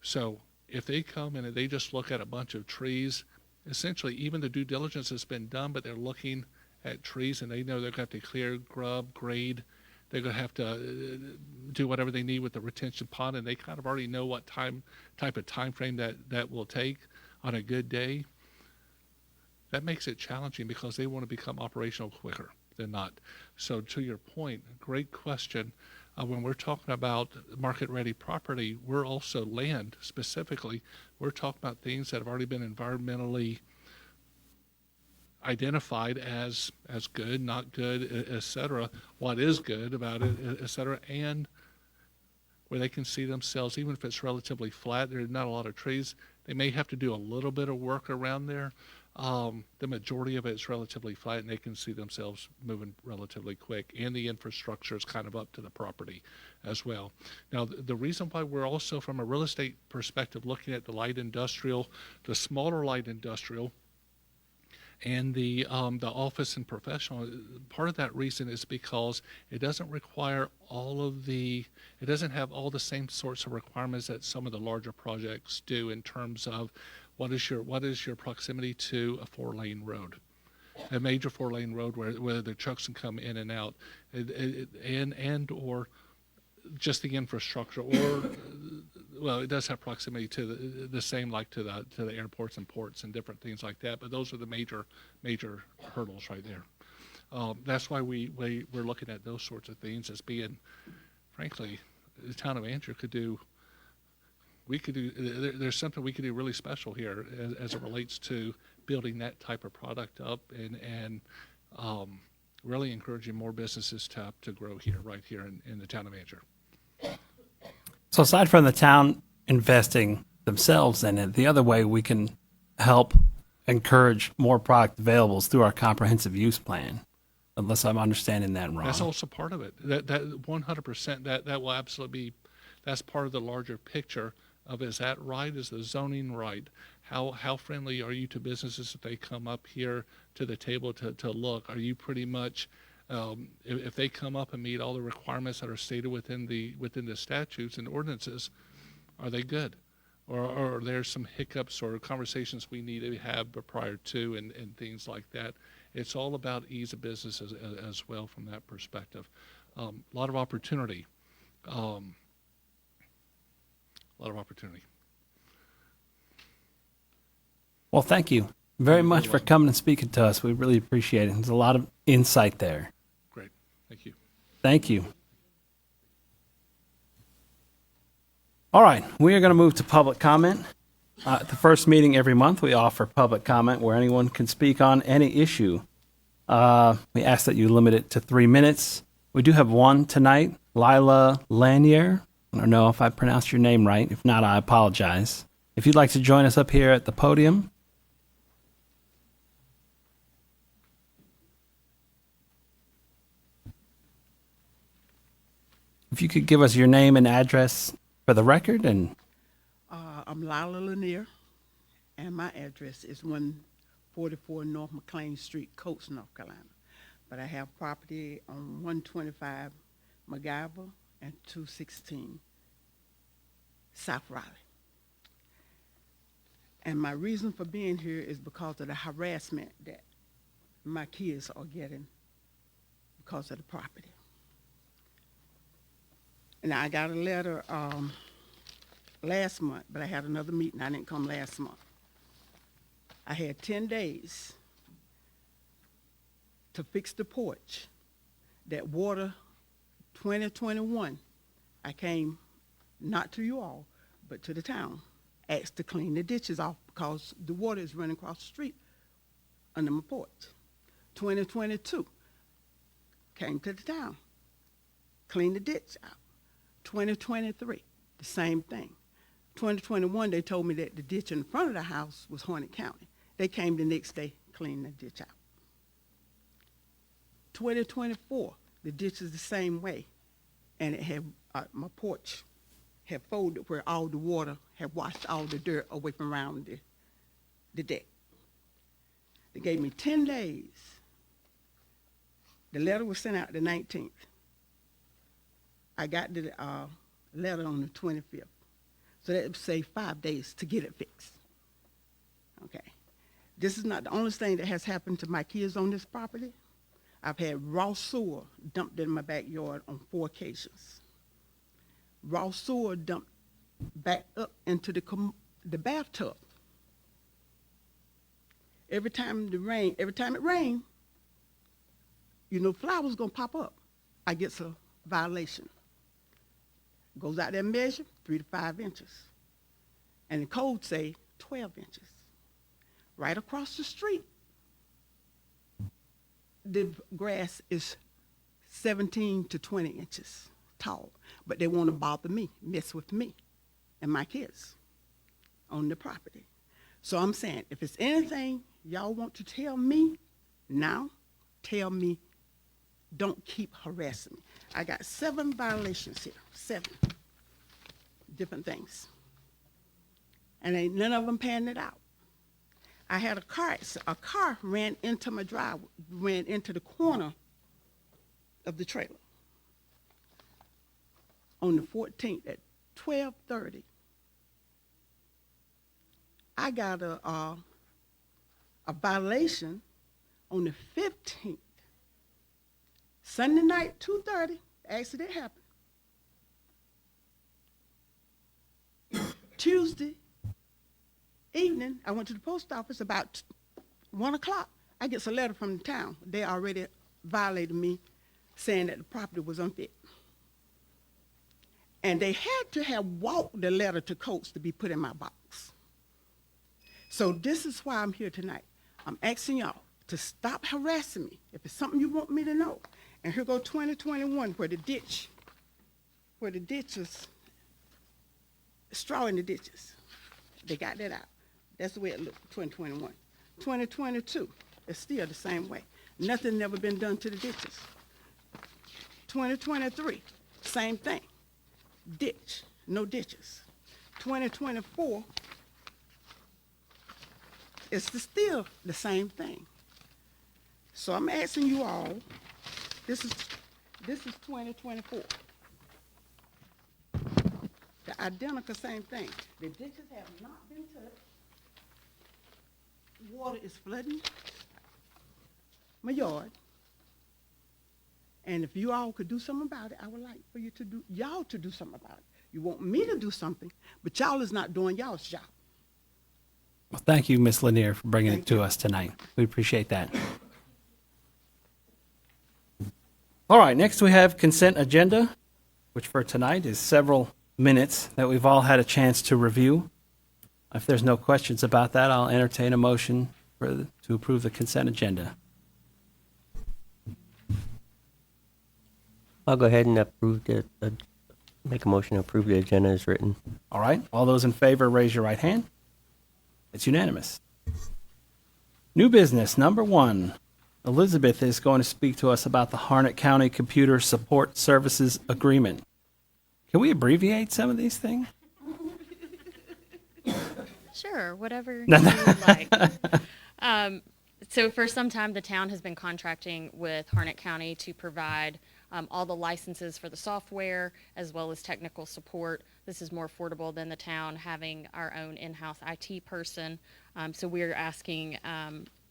So if they come in and they just look at a bunch of trees, essentially even the due diligence has been done, but they're looking at trees and they know they're going to have to clear, grub, grade. They're going to have to do whatever they need with the retention pond, and they kind of already know what type of time frame that will take on a good day. That makes it challenging because they want to become operational quicker than not. So to your point, great question. When we're talking about market-ready property, we're also land specifically. We're talking about things that have already been environmentally identified as good, not good, et cetera, what is good about it, et cetera, and where they can see themselves, even if it's relatively flat, there's not a lot of trees, they may have to do a little bit of work around there. The majority of it's relatively flat, and they can see themselves moving relatively quick, and the infrastructure is kind of up to the property as well. Now, the reason why we're also, from a real estate perspective, looking at the light industrial, the smaller light industrial, and the office and professional, part of that reason is because it doesn't require it doesn't have all the same sorts of requirements that some of the larger projects do in terms of what is your proximity to a 4-lane road, a major 4-lane road where the trucks can come in and out, and or just the infrastructure, or well, it does have proximity to the same, like to the airports and ports and different things like that. But those are the major hurdles right there. That's why we're looking at those sorts of things as being, frankly, the town of Andrew could do. There's something we could do really special here as it relates to building that type of product up and really encouraging more businesses to grow here, right here in the town of Andrew. So aside from the town investing themselves in it, the other way we can help encourage more product available is through our comprehensive use plan, unless I'm understanding that wrong. That's also part of it. That 100%, that will absolutely be, that's part of the larger picture of, is that right? Is the zoning right? How friendly are you to businesses if they come up here to the table to look? Are you pretty much, if they come up and meet all the requirements that are stated within the statutes and ordinances, are they good? Or are there some hiccups or conversations we need to have prior to and things like that? It's all about ease of business as well from that perspective. A lot of opportunity. Well, thank you very much for coming and speaking to us. We really appreciate it. There's a lot of insight there. Great. Thank you. Thank you. All right, we are going to move to public comment. At the first meeting every month, we offer public comment where anyone can speak on any issue. We ask that you limit it to 3 minutes. We do have one tonight, Lila Lanier. I don't know if I pronounced your name right. If not, I apologize. If you'd like to join us up here at the podium. If you could give us your name and address for the record. And I'm Lila Lanier, and my address is 144 North McLean Street, Coates, North Carolina. But I have property on 125 MacGyver and 216 South Raleigh. And my reason for being here is because of the harassment that my kids are getting because of the property. And I got a letter last month, but I had another meeting. I didn't come last month. I had 10 days to fix the porch. That water, 2021, I came not to you all, but to the town, asked to clean the ditches off because the water is running across the street under my porch. 2022, came to the town, cleaned the ditch out. 2023, the same thing. 2021, they told me that the ditch in front of the house was Hornet County. They came the next day, cleaned the ditch out. 2024, the ditch is the same way, and it had my porch had folded where all the water had washed all the dirt away from around the deck. They gave me 10 days. The letter was sent out the 19th. I got the letter on the 25th. So that would say 5 days to get it fixed. Okay. This is not the only thing that has happened to my kids on this property. I've had raw sewer dumped in my backyard on 4 occasions. Raw sewer dumped back up into the bathtub. Every time it rains, you know, flowers gonna pop up. I get a violation. Goes out there and measure 3 to 5 inches. And the code say 12 inches. Right across the street, the grass is 17 to 20 inches tall. But they want to bother me, mess with me and my kids on the property. So I'm saying, if it's anything y'all want to tell me now, tell me. Don't keep harassing me. I got 7 violations here, 7 different things. And ain't none of them panning it out. I had a car ran into my driveway, ran into the corner of the trailer on the 14th at 12:30. I got a violation on the 15th. Sunday night, 2:30, the accident happened. Tuesday evening, I went to the post office about 1 o'clock. I get a letter from the town. They already violated me, saying that the property was unfit. And they had to have walked the letter to Coates to be put in my box. So this is why I'm here tonight. I'm asking y'all to stop harassing me. If it's something you want me to know. And here go 2021, where the ditch is, straw in the ditches. They got that out. That's the way it looked, 2021. 2022, it's still the same way. Nothing never been done to the ditches. 2023, same thing. Ditch, no ditches. 2024, it's still the same thing. So I'm asking you all, this is 2024. The identical same thing. The ditches have not been touched. Water is flooding my yard. And if you all could do something about it, I would like for y'all to do something about it. You want me to do something, but y'all is not doing y'all's job. Well, thank you, Ms. Lanier, for bringing it to us tonight. We appreciate that. All right, next we have consent agenda, which for tonight is several minutes that we've all had a chance to review. If there's no questions about that, I'll entertain a motion to approve the consent agenda. I'll go ahead and make a motion to approve the agenda as written. All right, all those in favor, raise your right hand. It's unanimous. New business, number 1. Elizabeth is going to speak to us about the Harnett County Computer Support Services Agreement. Can we abbreviate some of these things? Sure, whatever you would like. So for some time, the town has been contracting with Harnett County to provide all the licenses for the software as well as technical support. This is more affordable than the town having our own in-house IT person. So we're asking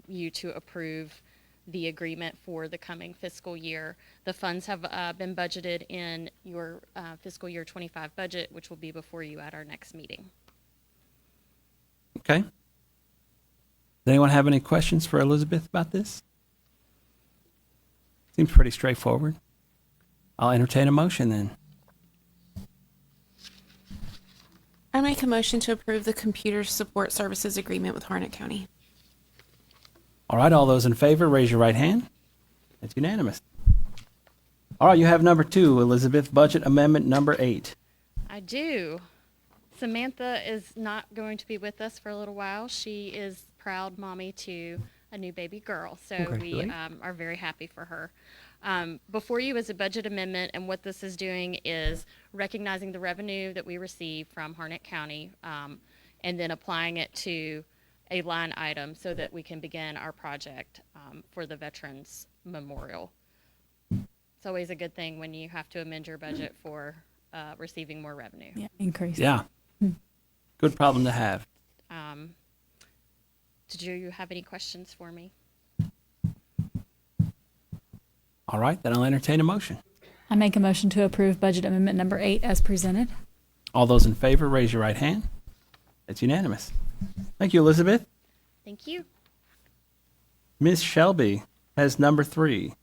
you to approve the agreement for the coming fiscal year. The funds have been budgeted in your fiscal year 25 budget, which will be before you at our next meeting. Okay. Does anyone have any questions for Elizabeth about this? Seems pretty straightforward. I'll entertain a motion then. I make a motion to approve the computer support services agreement with Harnett County. All right, all those in favor, raise your right hand. It's unanimous. All right, you have number 2, Elizabeth, budget amendment number 8. I do. Samantha is not going to be with us for a little while. She is proud mommy to a new baby girl, so we Congratulations. are very happy for her. Before you is a budget amendment, and what this is doing is recognizing the revenue that we receive from Harnett County, and then applying it to a line item so that we can begin our project for the Veterans Memorial. It's always a good thing when you have to amend your budget for receiving more revenue. Yeah, increase. Yeah. Good problem to have. Did you have any questions for me? All right, then I'll entertain a motion. I make a motion to approve budget amendment number 8 as presented. All those in favor, raise your right hand. It's unanimous. Thank you, Elizabeth. Thank you. Ms. Shelby has number 3,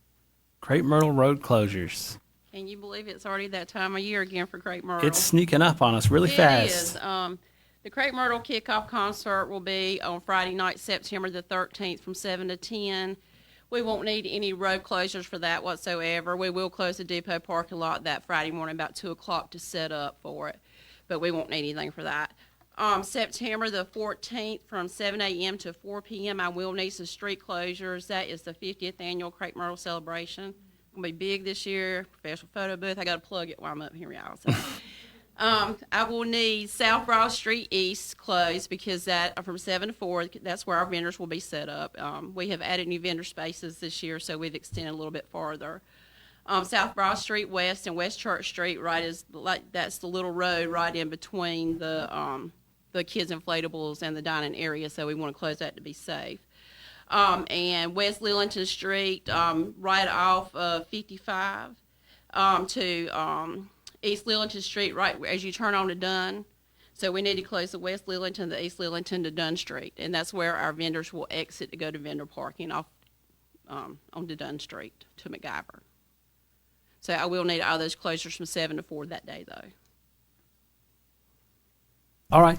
Crepe Myrtle Road closures. Can you believe it's already that time of year again for Crepe Myrtle? It's sneaking up on us really fast. It is. The Crepe Myrtle kickoff concert will be on Friday night, September the 13th from 7 to 10. We won't need any road closures for that whatsoever. We will close the depot parking lot that Friday morning about 2 o'clock to set up for it, but we won't need anything for that. September the 14th from 7 a.m. to 4 p.m. I will need some street closures. That is the 50th annual Crepe Myrtle celebration. It'll be big this year. Professional photo booth. I got to plug it while I'm up here, y'all. So. I will need South Broad Street East closed because that from 7 to 4, that's where our vendors will be set up. We have added new vendor spaces this year, so we've extended a little bit farther. South Broad Street West and West Church Street, that's the little road right in between the kids' inflatables and the dining area, so we want to close that to be safe. And West Lillington Street, right off of 55 to East Lillington Street, right as you turn on to Dunn. So we need to close the West Lillington, the East Lillington to Dunn Street, and that's where our vendors will exit to go to vendor parking off onto Dunn Street to MacGyver. So I will need all those closures from 7 to 4 that day, though. All right.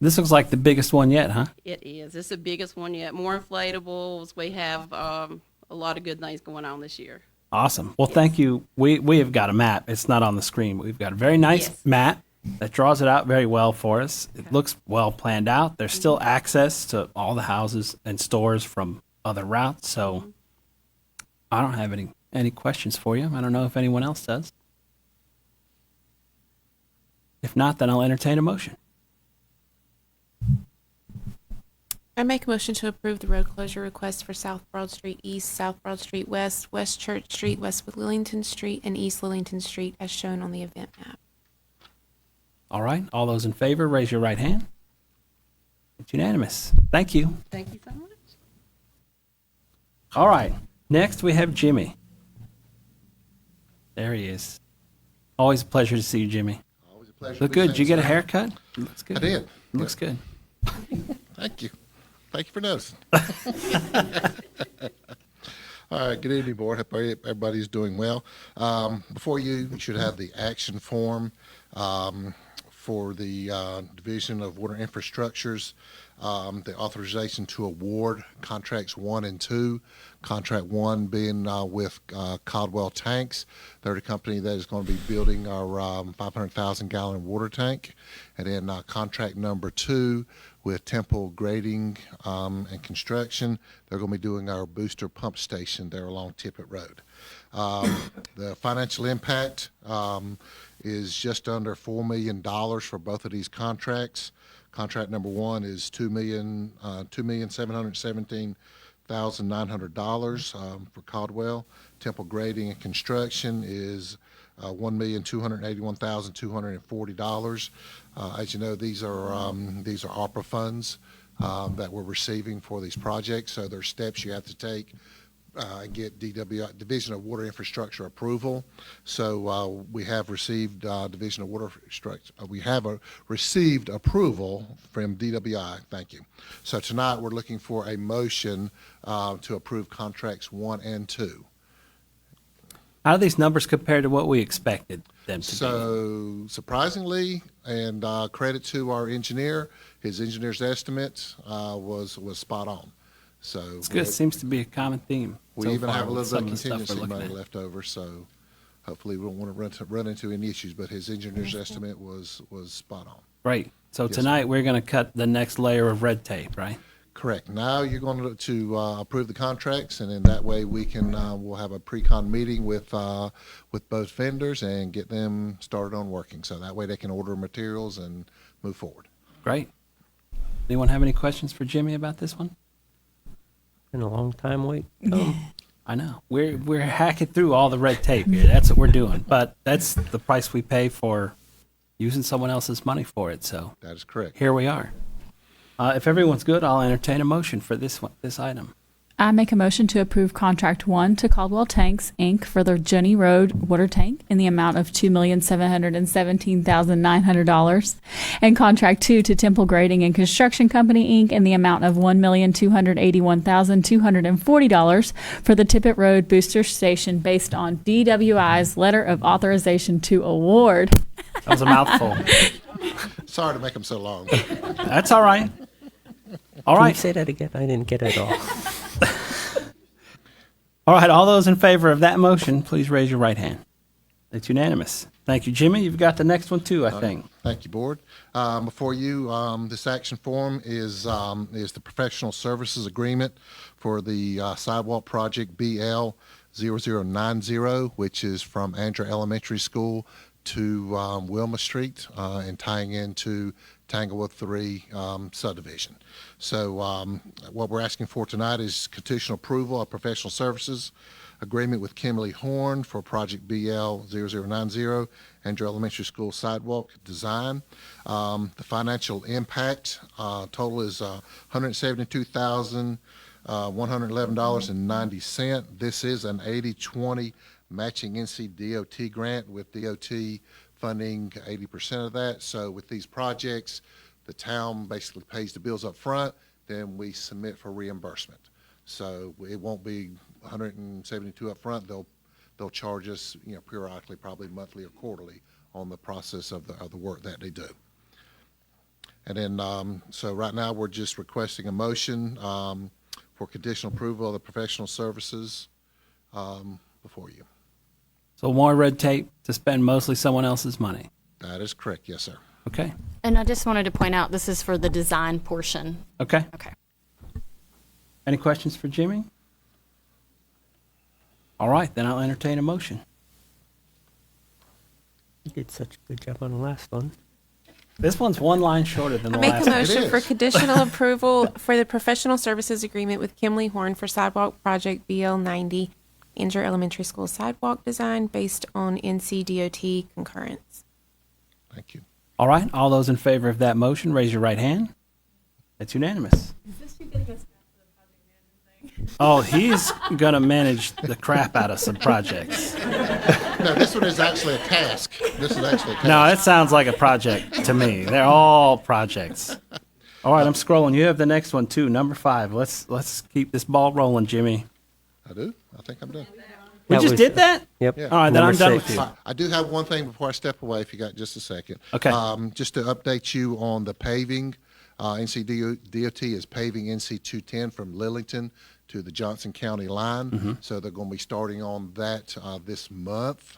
This looks like the biggest one yet, huh? It is. It's the biggest one yet. More inflatables. We have a lot of good things going on this year. Awesome. Well, thank you. We have got a map. It's not on the screen. But we've got a very nice map that draws it out very well for us. It looks well planned out. There's still access to all the houses and stores from other routes. So I don't have any questions for you. I don't know if anyone else does. If not, then I'll entertain a motion. I make a motion to approve the road closure request for South Broad Street East, South Broad Street West, West Church Street, West Lillington Street, and East Lillington Street as shown on the event map. All right. All those in favor, raise your right hand. It's unanimous. Thank you. Thank you so much. All right. Next, we have Jimmy. There he is. Always a pleasure to see you, Jimmy. Always a pleasure. Look good. Did you get a haircut? Looks good. I did. Looks good. Thank you. Thank you for noticing. All right, good evening, board. Hope everybody's doing well. Before you should have the action form for the Division of Water Infrastructures, the authorization to award contracts 1 and 2. Contract 1 being with Caldwell Tanks. They're the company that is going to be building our 500,000-gallon water tank. And then contract number 2 with Temple Grading and Construction. They're going to be doing our booster pump station there along Tippett Road. The financial impact is just under $4 million for both of these contracts. Contract number 1 is $2,717,900 for Caldwell. Temple Grading and Construction is $1,281,240. As you know, these are ARPA funds that we're receiving for these projects. So there's steps you have to take get Division of Water Infrastructure approval. So we have received Division of Water Infrastructure. We have received approval from DWI. Thank you. So tonight we're looking for a motion to approve contracts 1 and 2. How do these numbers compare to what we expected? them to be? So surprisingly, and credit to our engineer, his engineer's estimate was spot on. So It's good. Seems to be a common theme. we so even far have a with little some bit of of the stuff we're contingency looking money at. left over. So hopefully we don't want to run into any issues. But his engineer's estimate was spot on. Right. So Yes, tonight we're going to cut the next layer of red tape, right? Correct. Now you're going to approve the contracts, and then that way we can we'll have a pre-con meeting with both vendors and get them started on working. So that way they can order materials and move forward. Great. Anyone have any questions for Jimmy about this one? Been a long time wait. I know. We're hacking through all the red tape here. That's what we're doing. But that's the price we pay for using someone else's money for it. So That is correct. here we are. If everyone's good, I'll entertain a motion for this item. I make a motion to approve Contract 1 to Caldwell Tanks, Inc. for the Jenny Road water tank in the amount of $2,717,900, and Contract 2 to Temple Grading and Construction Company, Inc. in the amount of $1,281,240 for the Tippett Road Booster Station based on DWI's Letter of Authorization to Award. That was a mouthful. Sorry to make them so long. That's all right. All Can right. you say that again? I didn't get it all. All right, all those in favor of that motion, please raise your right hand. It's unanimous. Thank you, Jimmy. You've got the next one too, I think. Thank you, Board. Before you, this action form is the professional services agreement for the sidewalk project BL 0090, which is from Andrew Elementary School to Wilma Street and tying into Tanglewood 3 subdivision. So what we're asking for tonight is conditional approval of professional services agreement with Kimberly Horn for project BL 0090, Andrew Elementary School sidewalk design. The financial impact total is $172,111.90. This is an 80-20 matching NC DOT grant with DOT funding 80% of that. So with these projects, the town basically pays the bills up front, then we submit for reimbursement. So it won't be 172 up front. They'll charge us, periodically, probably monthly or quarterly, on the process of the work that they do. And then, so right now we're just requesting a motion for conditional approval of the professional services before you. So more red tape to spend mostly someone else's money. That is correct. Yes, sir. Okay. And I just wanted to point out, this is for the design portion. Okay. Okay. Any questions for Jimmy? All right, then I'll entertain a motion. You did such a good job on the last one. This one's one line shorter than I the make last a one. motion for conditional approval for the professional services agreement with Kimberly Horn for sidewalk project BL 90, Andrew Elementary School sidewalk design based on NCDOT concurrence. Thank you. All right, all those in favor of that motion, raise your right hand. It's unanimous. Oh, he's going to manage the crap out of some projects. No, this one is actually a task. This is actually a task. No, it sounds like a project to me. They're all projects. All right, I'm scrolling. You have the next one too, number 5. Let's keep this ball rolling, Jimmy. I do? I think I'm done. We That just was- did that? Yep. Yeah. All right, then Number I'm done 6. with you. I do have one thing before I step away, if you got just a second. Okay. Just to update you on the paving, NCDOT is paving NC 210 from Lillington to the Johnson County line. So they're going to be starting on that this month.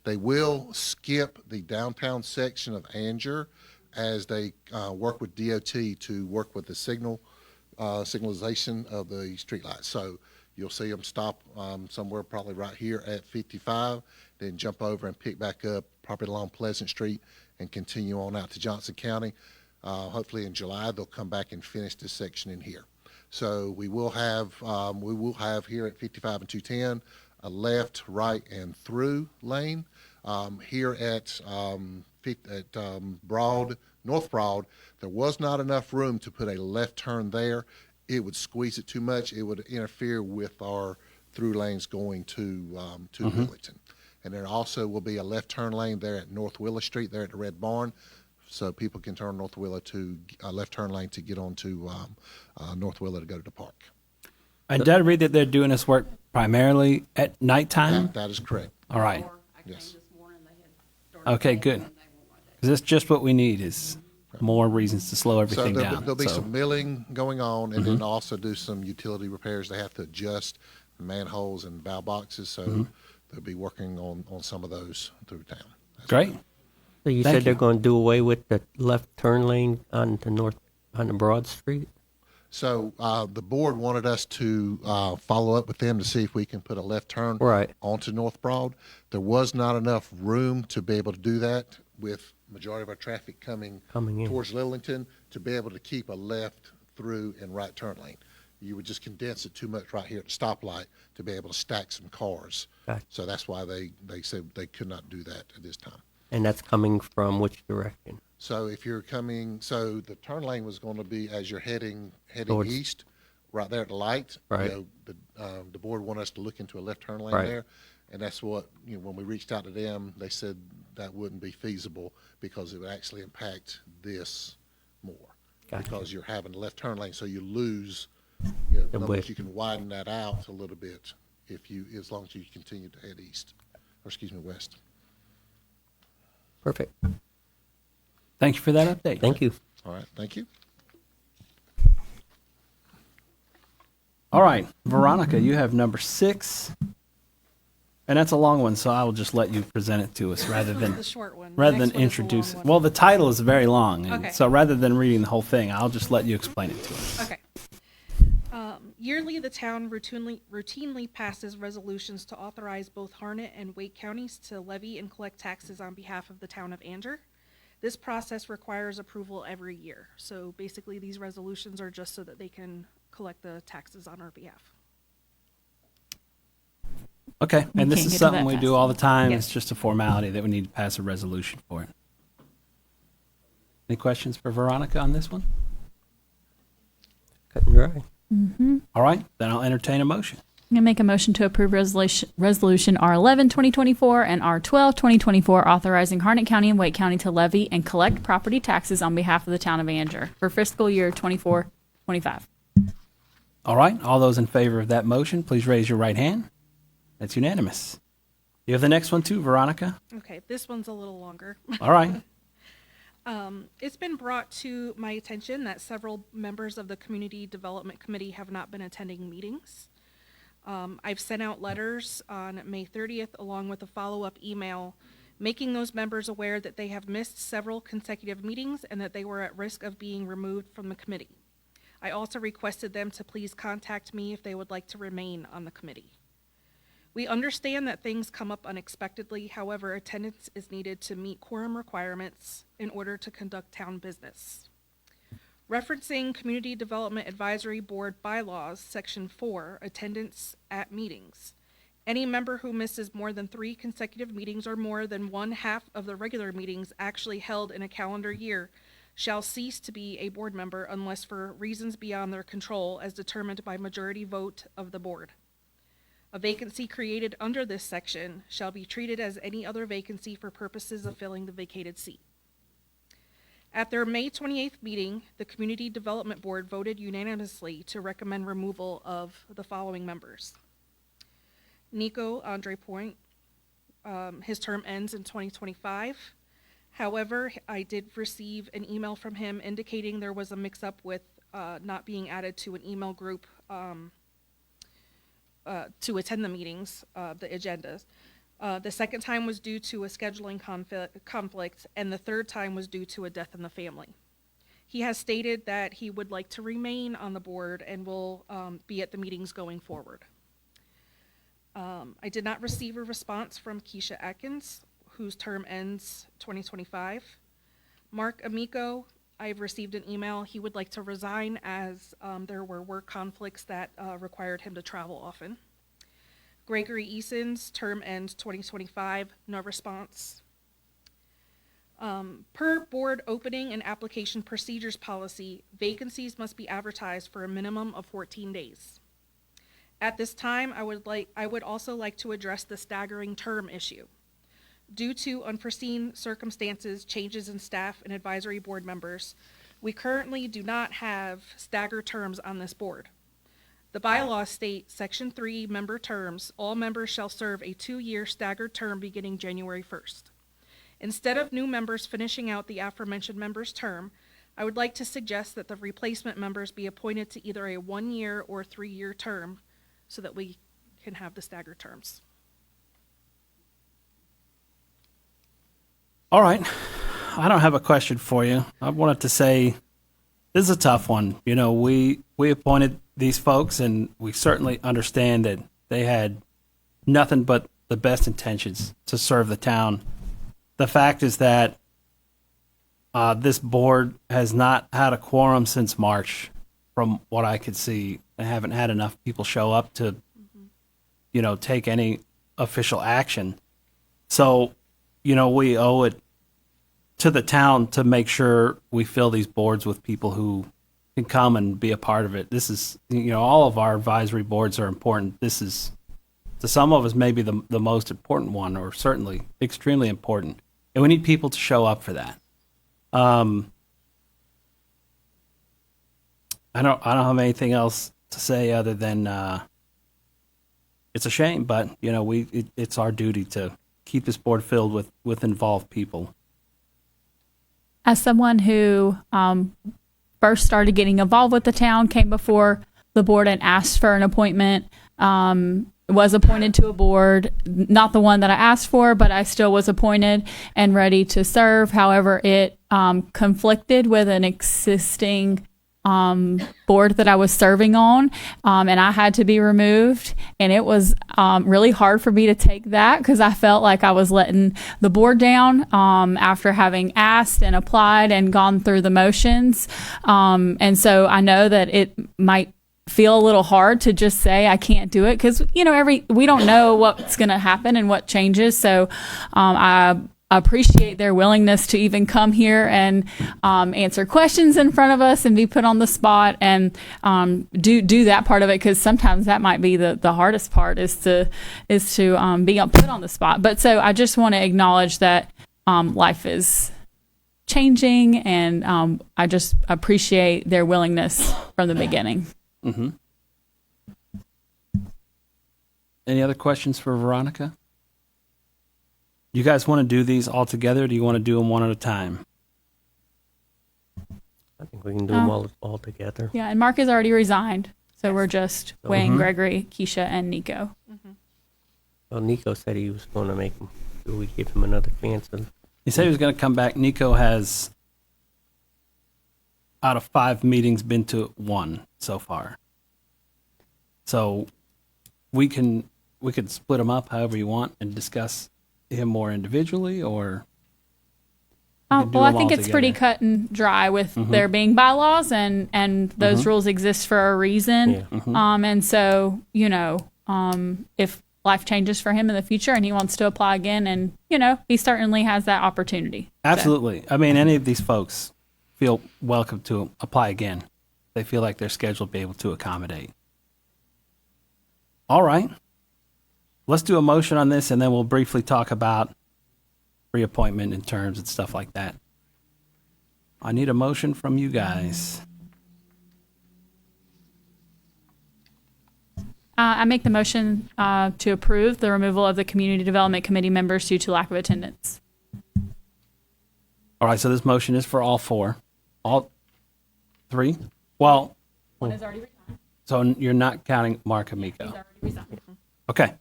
They will skip the downtown section of Anger as they work with DOT to work with the signalization of the streetlights. So you'll see them stop somewhere probably right here at 55, then jump over and pick back up property along Pleasant Street and continue on out to Johnson County. Hopefully in July, they'll come back and finish this section in here. So we will have here at 55 and 210 a left, right, and through lane. Here at North Broad, there was not enough room to put a left turn there. It would squeeze it too much. It would interfere with our through lanes going to Willington. And there also will be a left turn lane there at North Willow Street, there at the Red Barn, so people can turn North Willow to a left turn lane to get onto North Willow to go to the park. And did I read that they're doing this work primarily at nighttime? That is correct. All right. Yes. This morning, they had Okay, good. 'Cause that's just what we need is more reasons to slow So everything down. there'll be So- some milling going on, and then also do some utility repairs. They have to adjust manholes and valve boxes, so they'll be working on some of those through town. Great. So you Thank said they're you. going to do away with the left turn lane on the Broad Street? So the board wanted us to follow up with them to see if we can put a left turn Right. onto North Broad. There was not enough room to be able to do that with majority of our traffic coming in. towards Lillington to be able to keep a left through and right turn lane. You would just condense it too much right here at the stoplight to be able to stack some cars. Gotcha. So that's why they said they could not do that at this time. And that's coming from which direction? So if you're coming, so the turn lane was going to be as you're heading Towards- east, right there at the light. Right. You know, the board wanted us to look into a left turn lane Right. there, and that's what, you know, when we reached out to them, they said that wouldn't be feasible because it would actually impact this more. Gotcha. Because you're having a left turn lane, so you lose, you know, The in other width. words, you can widen that out a little bit as long as you continue to head east, or excuse me, west. Perfect. Thank you for that update. Thank you. All right, thank you. All right, Veronica, you have number 6. And that's a long one, so I will just let you present it to us rather than the short one. rather Next than one is the introduce long it. one. Well, the title is very long, and Okay. so rather than reading the whole thing, I'll just let you explain it to us. Okay. Yearly, the town routinely passes resolutions to authorize both Harnett and Wake counties to levy and collect taxes on behalf of the town of Anger. This process requires approval every year. So basically, these resolutions are just so that they can collect the taxes on our behalf. Okay, We and this can't is get to something that we fast. do all the time. Yes. It's just a formality that we need to pass a resolution for it. Any questions for Veronica on this one? Cut and dry. All right, then I'll entertain a motion. I'm going to make a motion to approve resolution R11 2024 and R12 2024 authorizing Harnett County and Wake County to levy and collect property taxes on behalf of the town of Anger for fiscal year 24-25. All right, all those in favor of that motion, please raise your right hand. That's unanimous. You have the next one too, Veronica? Okay, this one's a little longer. All right. It's been brought to my attention that several members of the Community Development Committee have not been attending meetings. I've sent out letters on May 30th along with a follow-up email making those members aware that they have missed several consecutive meetings and that they were at risk of being removed from the committee. I also requested them to please contact me if they would like to remain on the committee. We understand that things come up unexpectedly. However, attendance is needed to meet quorum requirements in order to conduct town business. Referencing Community Development Advisory Board bylaws, Section 4, attendance at meetings. Any member who misses more than 3 consecutive meetings or more than 1/2 of the regular meetings actually held in a calendar year shall cease to be a board member unless for reasons beyond their control as determined by majority vote of the board. A vacancy created under this section shall be treated as any other vacancy for purposes of filling the vacated seat. At their May 28th meeting, the Community Development Board voted unanimously to recommend removal of the following members. Nico Andre Point, his term ends in 2025. However, I did receive an email from him indicating there was a mix-up with not being added to an email group to attend the meetings, the agendas. The second time was due to a scheduling conflict, and the third time was due to a death in the family. He has stated that he would like to remain on the board and will be at the meetings going forward. I did not receive a response from Keisha Atkins, whose term ends 2025. Mark Amico, I've received an email. He would like to resign as there were work conflicts that required him to travel often. Gregory Eason's term ends 2025, no response. Per board opening and application procedures policy, vacancies must be advertised for a minimum of 14 days. At this time, I would also like to address the staggering term issue. Due to unforeseen circumstances, changes in staff and advisory board members, we currently do not have staggered terms on this board. The bylaws state, Section 3, member terms, all members shall serve a 2-year staggered term beginning January 1st. Instead of new members finishing out the aforementioned member's term, I would like to suggest that the replacement members be appointed to either a 1-year or 3-year term so that we can have the staggered terms. All right. I don't have a question for you. I wanted to say this is a tough one. You know, we appointed these folks, and we certainly understand that they had nothing but the best intentions to serve the town. The fact is that this board has not had a quorum since March, from what I could see. They haven't had enough people show up to, you know, take any official action. So, you know, we owe it to the town to make sure we fill these boards with people who can come and be a part of it. This is, you know, all of our advisory boards are important. This is, to some of us, maybe the most important one, or certainly extremely important. And we need people to show up for that. I don't have anything else to say other than it's a shame, but you know, it's our duty to keep this board filled with involved people. As someone who first started getting involved with the town, came before the board and asked for an appointment, was appointed to a board, not the one that I asked for, but I still was appointed and ready to serve. However, it conflicted with an existing board that I was serving on, and I had to be removed. And it was really hard for me to take that, because I felt like I was letting the board down after having asked and applied and gone through the motions. And so I know that it might feel a little hard to just say I can't do it, because you know, we don't know what's going to happen and what changes. So I appreciate their willingness to even come here and answer questions in front of us and be put on the spot, and do that part of it, because sometimes that might be the hardest part, is to be put on the spot. But so I just want to acknowledge that life is changing, and I just appreciate their willingness from the beginning. Mm-hmm. Any other questions for Veronica? You guys want to do these all together, or do you want to do them one at a time? I think we can do them all together. Yeah, and Mark has already resigned, so we're just Wayne, Gregory, Keisha, and Nico. Well, Nico said he was going to make him. Do we give him another chance? He said he was going to come back. Nico has, out of 5 meetings, been to 1 so far. So we could split them up however you want and discuss him more individually, or well, I think it's pretty cut and dry with there being bylaws, and those rules exist for a reason. Yeah. And so, you know, if life changes for him in the future and he wants to apply again, and you know, he certainly has that opportunity. Absolutely. So. I mean, any of these folks feel welcome to apply again. They feel like their schedule will be able to accommodate. All right. Let's do a motion on this, and then we'll briefly talk about reappointment and terms and stuff like that. I need a motion from you guys. I make the motion to approve the removal of the Community Development Committee members due to lack of attendance. All right, so this motion is for all 4. All 3? Well, one is already resigned. So you're not counting Mark Amico? He's already resigned. Okay.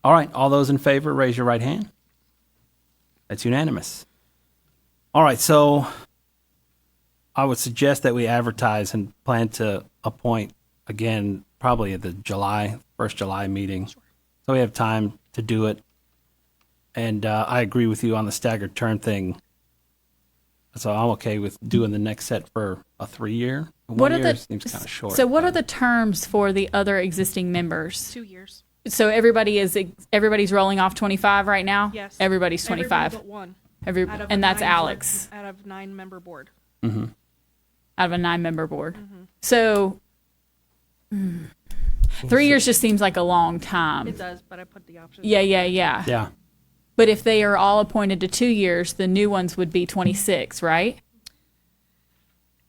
All right, all those in favor, raise your right hand. That's unanimous. All right, so I would suggest that we advertise and plan to appoint again probably at the first July meeting. Sure. So we have time to do it. And I agree with you on the staggered term thing. So I'm okay with doing the next set for a 3-year. What are the seems kind of short. So what are the terms for the other existing members? 2 years. So everybody's rolling off 25 right now? Yes. Everybody's 25. Everybody but one. And that's Alex. Out of 9-member board. Mm-hmm. Out of a 9-member board. Mm-hmm. So 3 years just seems like a long time. It does, but I put the option. Yeah. But if they are all appointed to 2 years, the new ones would be 26, right?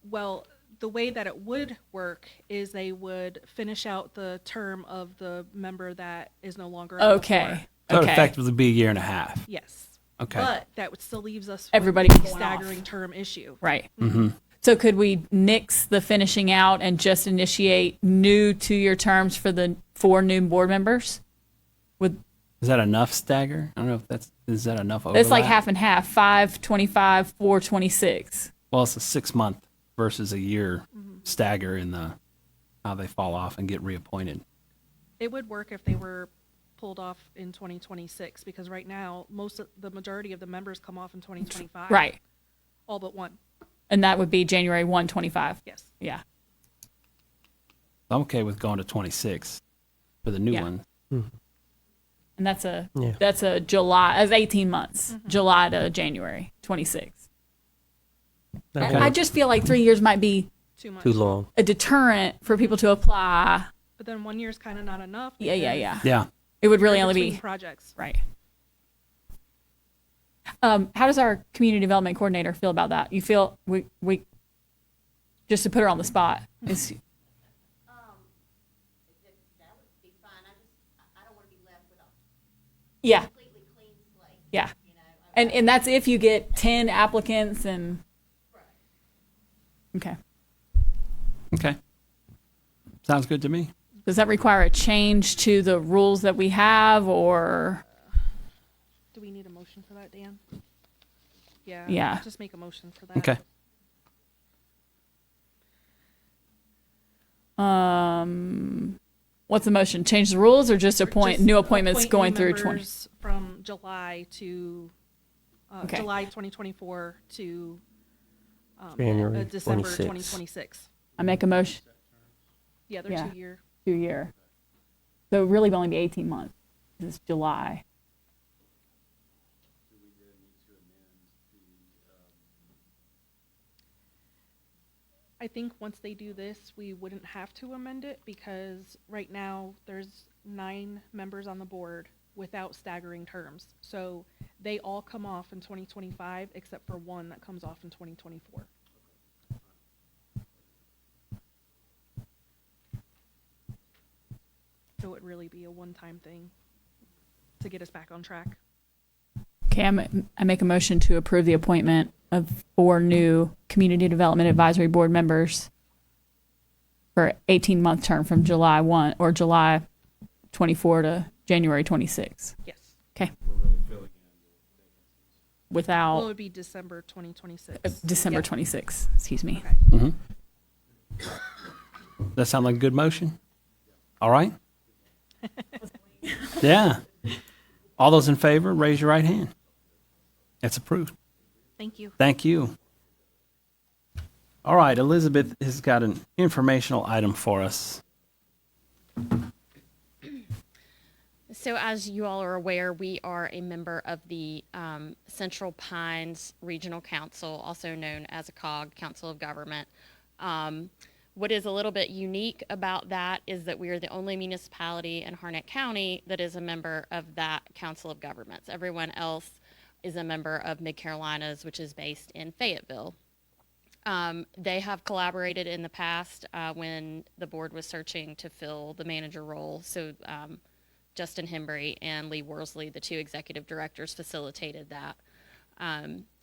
Well, the way that it would work is they would finish out the term of the member that is no longer on the board. So it would effectively be a year and a half. Yes. Okay. But that still leaves us Everybody with a going staggering off. term issue. Right. Mm-hmm. So could we nix the finishing out and just initiate new 2-year terms for the 4 new board members? With Is that enough stagger? I don't know if is that enough overlap? it's like half and half, 5, 25, 4, 26. Well, it's a 6-month versus a year stagger in how they fall off and get reappointed. It would work if they were pulled off in 2026, because right now the majority of the members come off in 2025. Right. All but one. And that would be January 1, 25. Yes. Yeah. I'm okay with going to 26 for the new Yeah. one. And that's a Yeah. July, as 18 months, July to January 26. Okay. I just feel like 3 years might be Too much. Too long. a deterrent for people to apply. But then 1 year is kind of not enough. Yeah. Yeah. It would really They're only between be projects. right. How does our community development coordinator feel about that? You feel we just to put her on the spot is That would be fine. I don't want to be left with a yeah completely clean slate. yeah, You know, and that's if you get 10 applicants and okay. Okay. Sounds good to me. Does that require a change to the rules that we have, or Do we need a motion for that, Dan? Yeah. Yeah. Just make a motion for that. Okay. what's the motion? Change the rules or just appoint Just new appointments appoint going new through 20? members from July to Okay. July 2024 to January December 26. 2026. I make a motion. Yeah, they're Yeah. 2 year. 2-year. So it really would only be 18 months. It's July. I think once they do this, we wouldn't have to amend it, because right now there's 9 members on the board without staggering terms. So they all come off in 2025 except for one that comes off in 2024. So it would really be a one-time thing to get us back on track. Okay, I make a motion to approve the appointment of 4 new Community Development Advisory Board members for 18-month term from July 1 or July 24 to January 26. Yes. Okay. Well, it Without would be December 2026. December Yeah. 26, excuse me. Mm-hmm. That sound like a good motion? All right. Yeah. All those in favor, raise your right hand. It's approved. Thank you. Thank you. All right, Elizabeth has got an informational item for us. So as you all are aware, we are a member of the Central Pines Regional Council, also known as a COG, Council of Government. What is a little bit unique about that is that we are the only municipality in Harnett County that is a member of that Council of Governments. Everyone else is a member of Mid-Carolinas, which is based in Fayetteville. They have collaborated in the past when the board was searching to fill the manager role. So Justin Hembry and Lee Worsley, the 2 executive directors, facilitated that.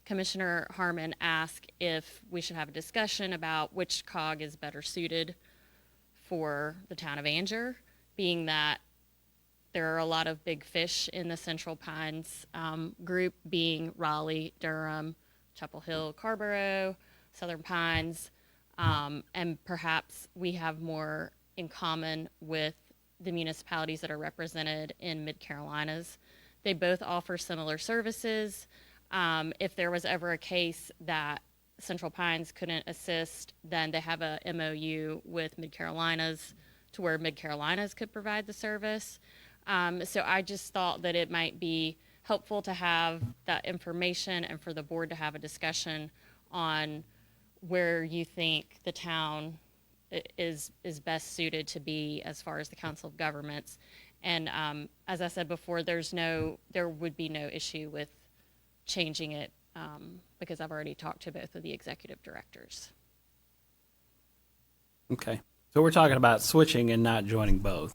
Commissioner Harmon asked if we should have a discussion about which COG is better suited for the town of Anger, being that there are a lot of big fish in the Central Pines group, being Raleigh, Durham, Chapel Hill, Carborough, Southern Pines, and perhaps we have more in common with the municipalities that are represented in Mid-Carolinas. They both offer similar services. If there was ever a case that Central Pines couldn't assist, then they have a MOU with Mid-Carolinas to where Mid-Carolinas could provide the service. So I just thought that it might be helpful to have that information and for the board to have a discussion on where you think the town is best suited to be as far as the Council of Governments. And as I said before, there would be no issue with changing it because I've already talked to both of the executive directors. Okay. So we're talking about switching and not joining both.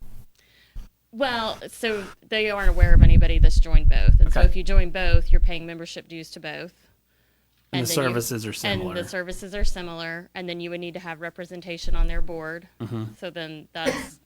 Well, so they aren't aware of anybody that's joined both. And so Okay. if you join both, you're paying membership dues to both. And the then you- services are similar. And the services are similar. And then you would need to have representation on their board. Mm-hmm. So then that's,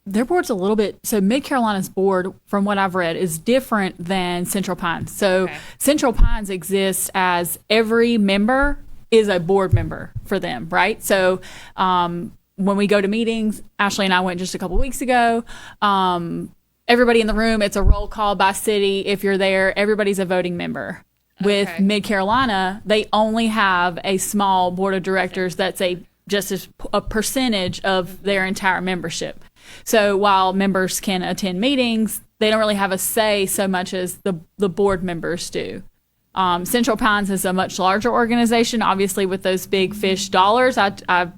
Their board's a little bit, so Mid Carolina's board, from what I've read, is different than Central Pines. So Okay. Central Pines exists as every member is a board member for them, right? So when we go to meetings, Ashley and I went just a couple weeks ago. Everybody in the room, it's a roll call by city. If you're there, everybody's a voting member. With Okay. Mid Carolina, they only have a small board of directors that's just a percentage of their entire membership. So while members can attend meetings, they don't really have a say so much as the board members do. Central Pines is a much larger organization, obviously with those big fish dollars. I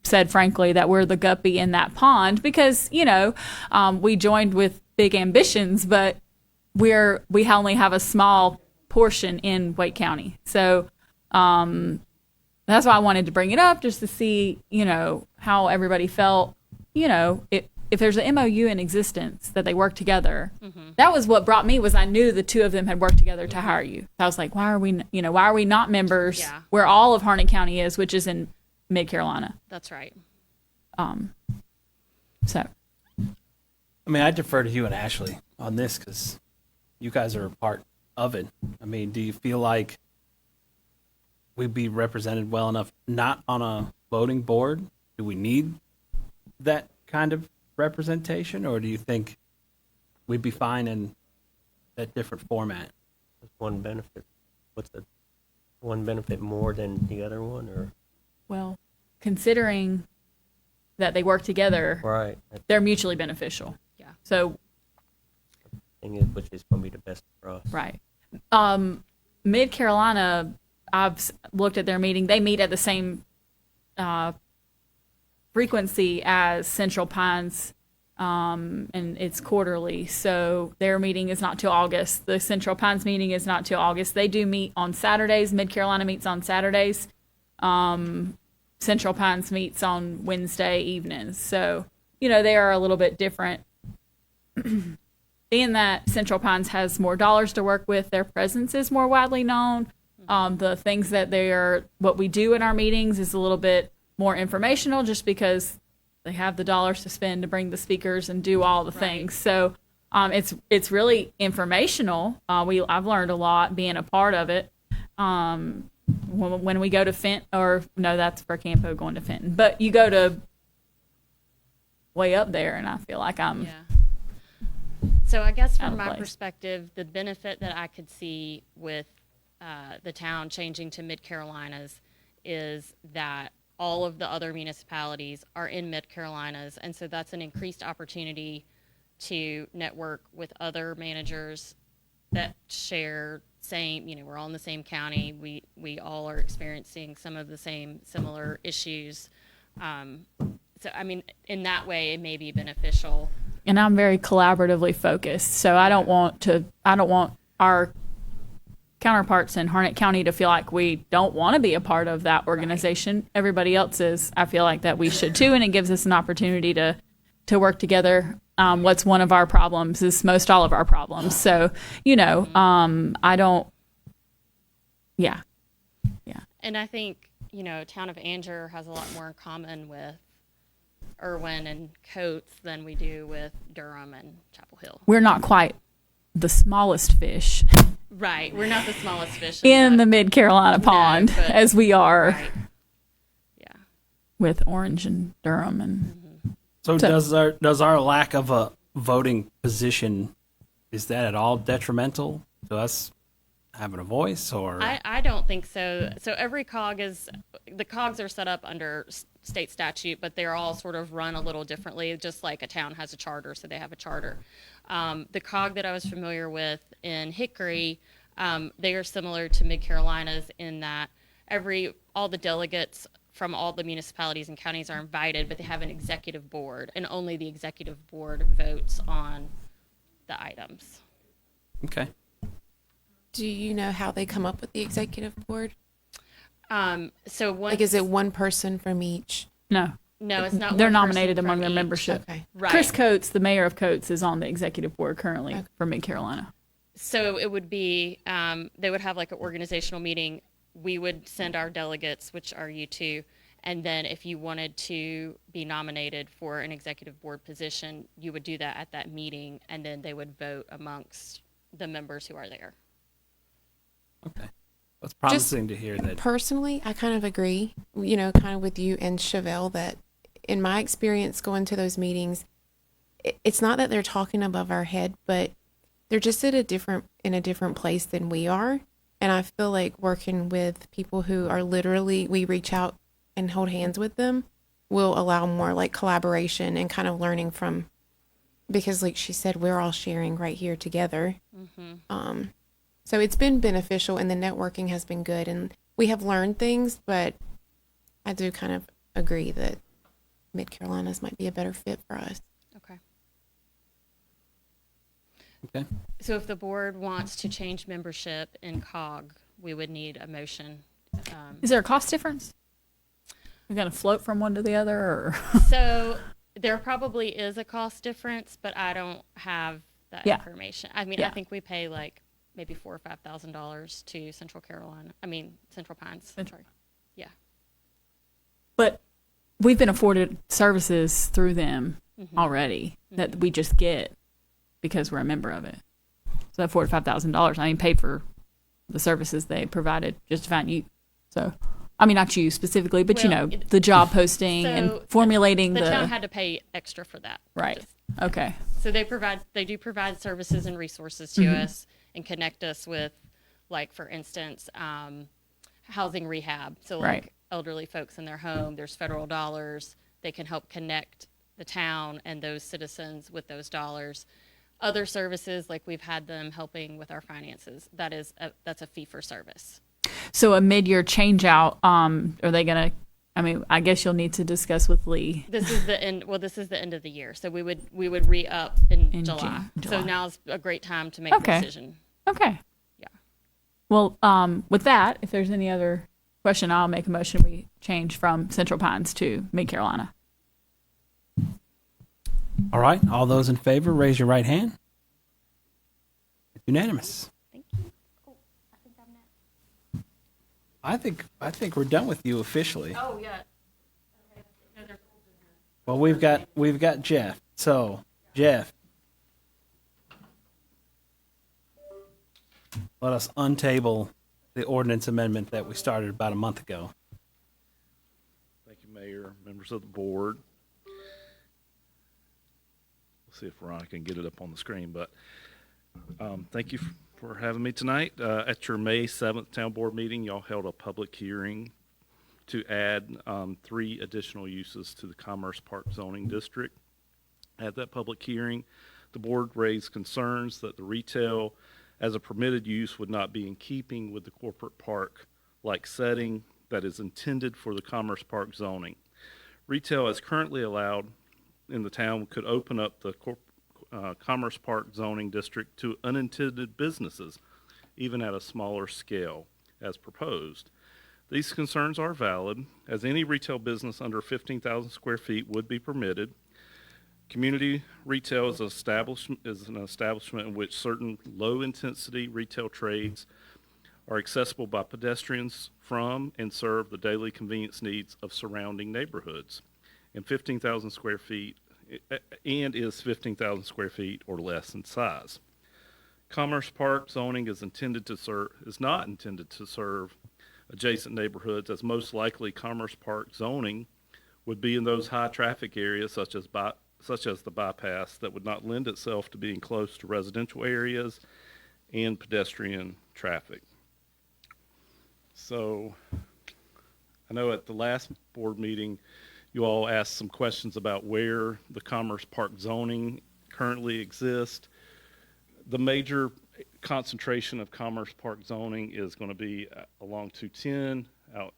said frankly that we're the guppy in that pond because, we joined with big ambitions, but we only have a small portion in Wake County. So that's why I wanted to bring it up, just to see, how everybody felt. If there's an MOU in existence that they work together, that was what brought me. Was I knew the two of them had worked together to hire you. I was like, why are we not members Yeah. where all of Harnett County is, which is in Mid Carolina. that's right. So I mean, I defer to you and Ashley on this because you guys are a part of it. I mean, do you feel like we'd be represented well enough, not on a voting board? Do we need that kind of representation, or do you think we'd be fine in that different format? What's one benefit? What's the one benefit more than the other one, or? well, considering that they work together, Right. they're mutually beneficial. Yeah. So Thing is, which is going to be the best for us. right. Mid Carolina, I've looked at their meeting. They meet at the same frequency as Central Pines, and it's quarterly. So their meeting is not till August. The Central Pines meeting is not till August. They do meet on Saturdays. Mid Carolina meets on Saturdays. Central Pines meets on Wednesday evenings. So, they are a little bit different. Being that Central Pines has more dollars to work with, their presence is more widely known. The things that what we do in our meetings is a little bit more informational just because they have the dollars to spend to bring the speakers and do all the things. So it's really informational. I've learned a lot being a part of it. When we go to Fenton, or no, that's for Campo going to Fenton, but you go to way up there and I feel like I'm So I guess out from of my place. perspective, the benefit that I could see with the town changing to Mid Carolinas is that all of the other municipalities are in Mid Carolinas, and so that's an increased opportunity to network with other managers that share we're all in the same county. We all are experiencing some of the same similar issues. So I mean, in that way, it may be beneficial. and I'm very collaboratively focused. So I don't want our counterparts in Harnett County to feel like we don't want to be a part of that organization. Right. Everybody else is. I feel like that we should too, and it gives us an opportunity to work together. What's one of our problems is most all of our problems. So, I don't, yeah. And I think, town of Anger has a lot more in common with Irwin and Coates than we do with Durham and Chapel Hill. We're not quite the smallest fish Right. We're not the smallest fish in the Mid Carolina pond but- as we are Right. Yeah. with Orange and Durham and So does our lack of a voting position, is that at all detrimental to us having a voice, or? I don't think so. So every the COGs are set up under state statute, but they're all sort of run a little differently, just like a town has a charter, so they have a charter. The COG that I was familiar with in Hickory, they are similar to Mid Carolinas in that all the delegates from all the municipalities and counties are invited, but they have an executive board, and only the executive board votes on the items. Okay. Do you know how they come up with the executive board? So Like, is it one person from each? no. No, it's not. They're one person nominated from among their each. membership. Okay. Right. Chris Coates, the mayor of Coates, is on the executive board currently for Mid Carolina. So it would be, they would have like an organizational meeting. We would send our delegates, which are you two, and then if you wanted to be nominated for an executive board position, you would do that at that meeting, and then they would vote amongst the members who are there. Okay. That's promising to hear that. Personally, I kind of agree, kind of with you and Chevelle that in my experience going to those meetings, it's not that they're talking above our head, but they're just in a different place than we are. And I feel like working with people who are literally, we reach out and hold hands with them will allow more like collaboration and kind of learning from, because like she said, we're all sharing right here together. Mm-hmm. So it's been beneficial and the networking has been good and we have learned things, but I do kind of agree that Mid Carolinas might be a better fit for us. Okay. Okay. So if the board wants to change membership in COG, we would need a motion. Is there a cost difference? You're going to float from one to the other, or? So there probably is a cost difference, but I don't have that information. I mean, I think we pay like maybe $4,000 or $5,000 to Central Pines. Central. Yeah. But we've been afforded services through them already that we just get because we're a member of it. So that $4,000 to $5,000, paid for the services they provided just to find you. So, not you specifically, but the job posting and formulating the town had to pay extra for that. Right. Okay. So they do provide services and resources to us and connect us with, like, for instance, housing rehab. So like elderly folks in their home, there's federal dollars. They can help connect the town and those citizens with those dollars. Other services, like we've had them helping with our finances. That's a fee for service. So a mid-year change out, are they going to, I guess you'll need to discuss with Lee. This is the end. Well, this is the end of the year. So we would re-up in July. So now's a great time to make a decision. Okay. Yeah. Well, with that, if there's any other question, I'll make a motion. We change from Central Pines to Mid Carolina. All right. All those in favor, raise your right hand. It's unanimous. Thank you. Oh, I think I'm next. I think we're done with you officially. Oh, yeah. Well, we've got Jeff. So, Jeff, let us untable the ordinance amendment that we started about a month ago. Thank you, Mayor, members of the board. We'll see if Veronica can get it up on the screen, but thank you for having me tonight. At your May 7th town board meeting, y'all held a public hearing to add 3 additional uses to the Commerce Park zoning district. At that public hearing, the board raised concerns that the retail as a permitted use would not be in keeping with the corporate park-like setting that is intended for the Commerce Park zoning. Retail as currently allowed in the town could open up the Commerce Park zoning district to unintended businesses, even at a smaller scale as proposed. These concerns are valid, as any retail business under 15,000 square feet would be permitted. Community retail is an establishment in which certain low-intensity retail trades are accessible by pedestrians from and serve the daily convenience needs of surrounding neighborhoods. And 15,000 square feet, and is 15,000 square feet or less in size. Commerce Park zoning is not intended to serve adjacent neighborhoods, as most likely Commerce Park zoning would be in those high traffic areas such as the bypass that would not lend itself to being close to residential areas and pedestrian traffic. So I know at the last board meeting, you all asked some questions about where the Commerce Park zoning currently exists. The major concentration of Commerce Park zoning is going to be along 210 out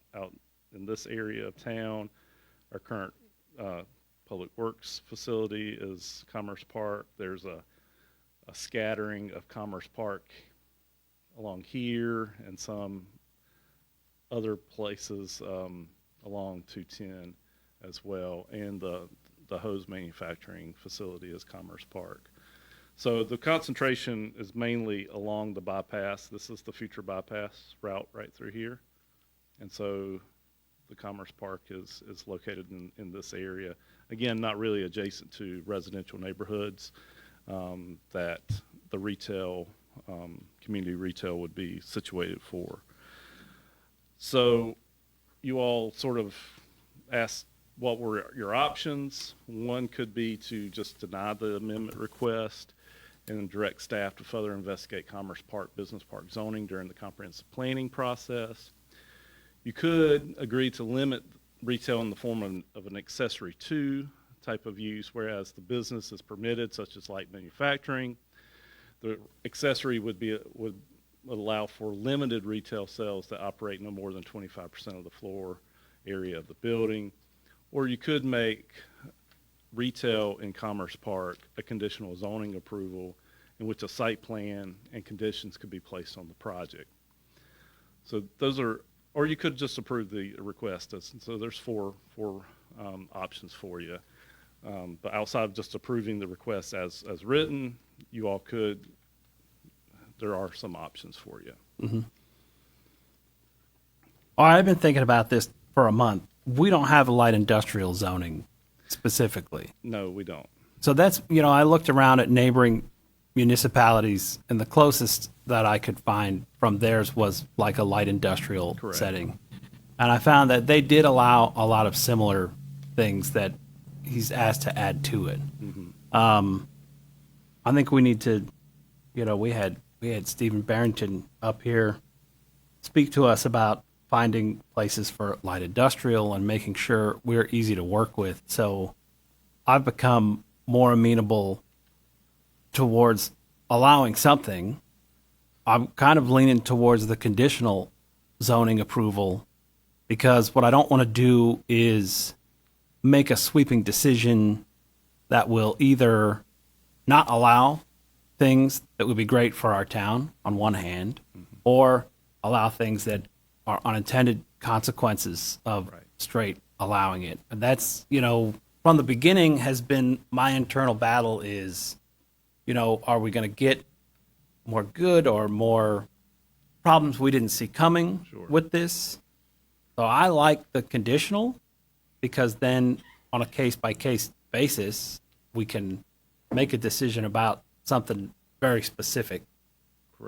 in this area of town. Our current Public Works facility is Commerce Park. There's a scattering of Commerce Park along here and some other places along 210. as well, and the hose manufacturing facility is Commerce Park. So the concentration is mainly along the bypass. This is the future bypass route right through here. And so the Commerce Park is located in this area. Again, not really adjacent to residential neighborhoods that the retail, community retail would be situated for. So you all sort of asked what were your options. One could be to just deny the amendment request and direct staff to further investigate Commerce Park Business Park zoning during the comprehensive planning process. You could agree to limit retail in the form of an accessory to type of use, whereas the business is permitted, such as light manufacturing. The accessory would allow for limited retail sales that operate no more than 25% of the floor area of the building. Or you could make retail in Commerce Park a conditional zoning approval in which a site plan and conditions could be placed on the project. So those are, or you could just approve the request. So there's four options for you. But outside of just approving the request as written, you all could, there are some options for you. Mm-hmm. All right, I've been thinking about this for a month. We don't have a light industrial zoning specifically. No, we don't. So that's, I looked around at neighboring municipalities, and the closest that I could find from theirs was like a light industrial Correct. setting. And I found that they did allow a lot of similar things that he's asked to add to it. Mm-hmm. I think we need to, we had Stephen Barrington up here speak to us about finding places for light industrial and making sure we're easy to work with. So I've become more amenable towards allowing something. I'm kind of leaning towards the conditional zoning approval, because what I don't want to do is make a sweeping decision that will either not allow things that would be great for our town on one hand, or allow things that are unintended consequences of straight allowing it. And that's, from the beginning has been my internal battle is, are we going to get more good or more problems we didn't see coming with this? So I like the conditional, because then on a case-by-case basis, we can make a decision about something very specific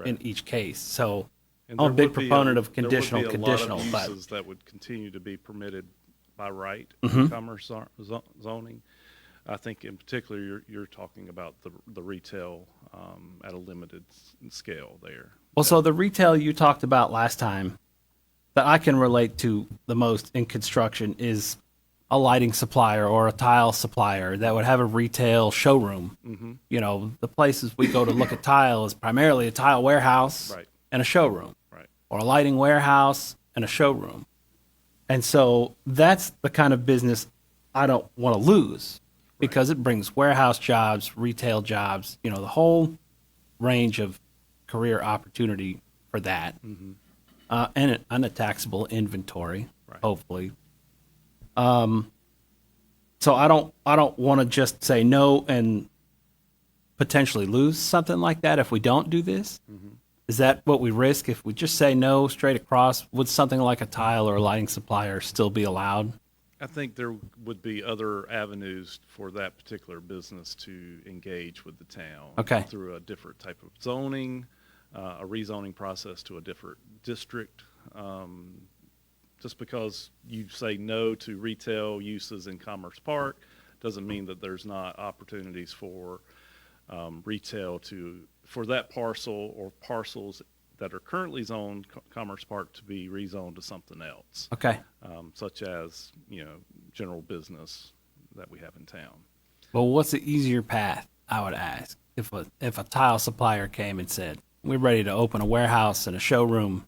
in each case. So I'm a big proponent of conditional, there would be a lot of uses that would continue to be permitted by right in commerce zoning. I think in particular you're talking about the retail at a limited scale there. Well, so the retail you talked about last time that I can relate to the most in construction is a lighting supplier or a tile supplier that would have a retail showroom. Mm-hmm. The places we go to look at tile is primarily a tile warehouse and a showroom, or a lighting warehouse and a showroom. And so that's the kind of business I don't want to lose, because it brings warehouse jobs, retail jobs, the whole range of career opportunity for that, and a taxable inventory, hopefully. So I don't want to just say no and potentially lose something like that if we don't do this. Is that what we risk if we just say no straight across? Would something like a tile or a lighting supplier still be allowed? I think there would be other avenues for that particular business to engage with the town through a different type of zoning, a rezoning process to a different district. Just because you say no to retail uses in Commerce Park doesn't mean that there's not opportunities for retail for that parcel or parcels that are currently zoned Commerce Park to be rezoned to something else. Such as, general business that we have in town. Well, what's the easier path, I would ask? If a tile supplier came and said, we're ready to open a warehouse and a showroom,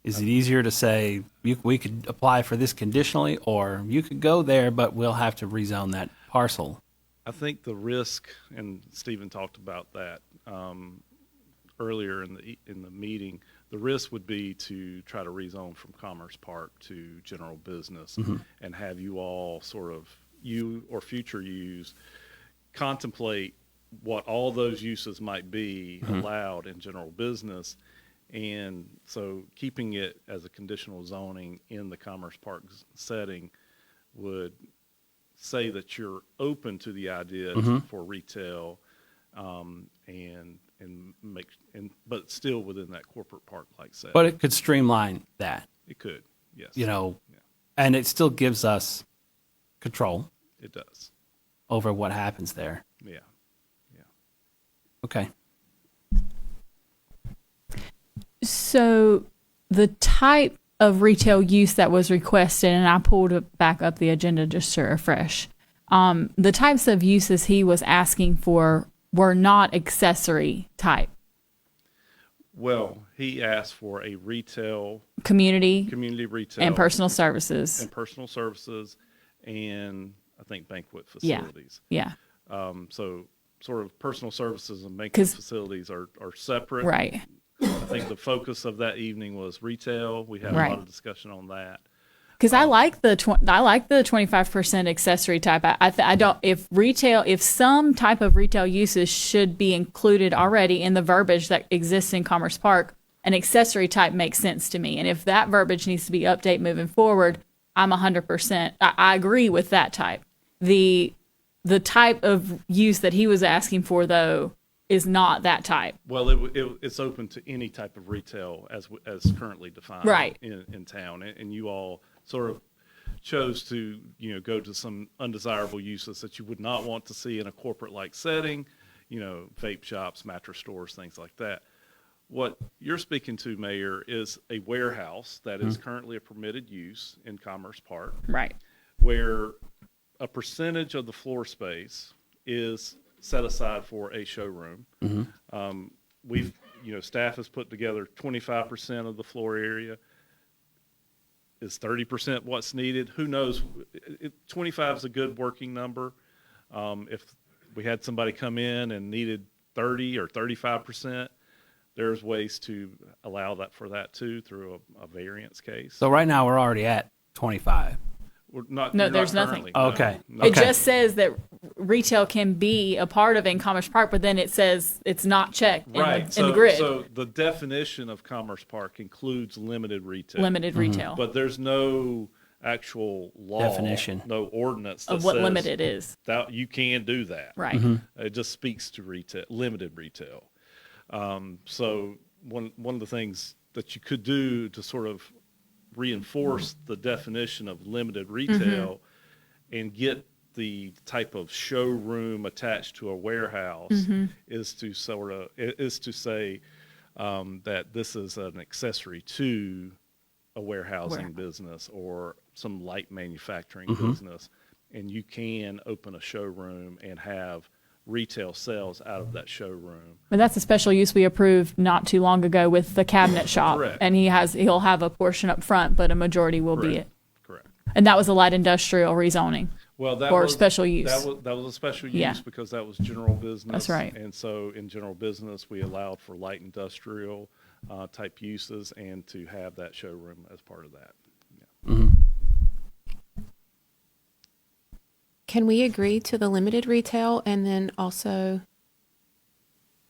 is it easier to say, we could apply for this conditionally, or you could go there, but we'll have to rezone that parcel? I think the risk, and Stephen talked about that earlier in the meeting, the the risk would be to try to rezone from Commerce Park to general business and have you all sort of, you or future use, contemplate what all those uses might be allowed in general business. And so keeping it as a conditional zoning in the Commerce Park setting would say that you're open to the idea for retail, but still within that corporate park-like setting. But it could streamline that, It could, yes. And it still gives us control It does. over what happens there. Yeah. Okay. So the type of retail use that was requested, and I pulled it back up the agenda just to refresh. The types of uses he was asking for were not accessory type. Well, he asked for a retail, Community retail. and personal services. And I think banquet facilities. Yeah. So sort of personal services and banquet facilities are separate. Right. I think the focus of that evening was retail. We had a lot of discussion on that. Because I like the 25% accessory type. I don't, if some type of retail uses should be included already in the verbiage that exists in Commerce Park, an accessory type makes sense to me. And if that verbiage needs to be updated moving forward, I'm 100%. I agree with that type. The type of use that he was asking for, though, is not that type. Well, it's open to any type of retail as currently defined in town. And you all sort of chose to, go to some undesirable uses that you would not want to see in a corporate-like setting, vape shops, mattress stores, things like that. What you're speaking to, Mayor, is a warehouse that is currently a permitted use in Commerce Park. Right. Where a percentage of the floor space is set aside for a showroom. We've, staff has put together 25% of the floor area. Is 30% what's needed? Who knows? 25 is a good working number. If we had somebody come in and needed 30 or 35%, there's ways to allow that for that too through a variance case. So right now we're already at 25. We're not. No, you're there's not nothing. currently. Okay. No. It just says that retail can be a part of in Commerce Park, but then it says it's not checked in the grid. So the definition of Commerce Park includes limited retail. Limited retail. But there's no actual law, definition, no ordinance that of what says limited is. That you can do that. Right. It just speaks to retail, limited retail. So one of the things that you could do to sort of reinforce the definition of limited retail and get the type of showroom attached to a warehouse is to say that this is an accessory to a warehousing business or some light manufacturing business, and you can open a showroom and have retail sales out of that showroom. But that's a special use we approved not too long ago with the cabinet shop. Correct. And he'll have a portion up front, but a majority will be it. Correct. And that was a light industrial rezoning. Well, that or was special use. That was a special use because that was general business. That's right. And so in general business, we allowed for light industrial type uses and to have that showroom as part of that. Yeah. Can we agree to the limited retail and then also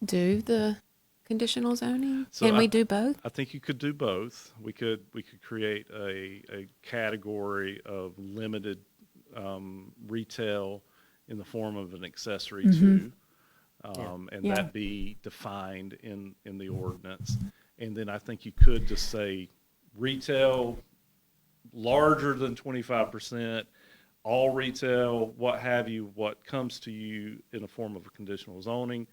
do the conditional zoning? So Can we do both? I think you could do both. We could create a category of limited retail in the form of an accessory to, and that be defined in the ordinance. And then I think you could just say retail larger than 25%, all retail, what have you, what comes to you in the form of a conditional zoning.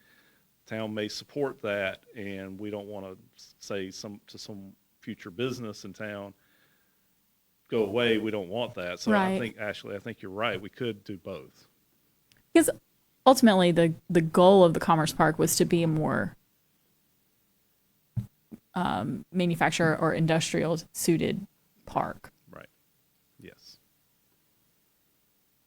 Town may support that, and we don't want to say to some future business in town, go away, we don't want that. So Right. I think, Ashley, I think you're right. We could do both. Because ultimately the goal of the Commerce Park was to be a more manufacturer or industrial suited park. Right. Yes.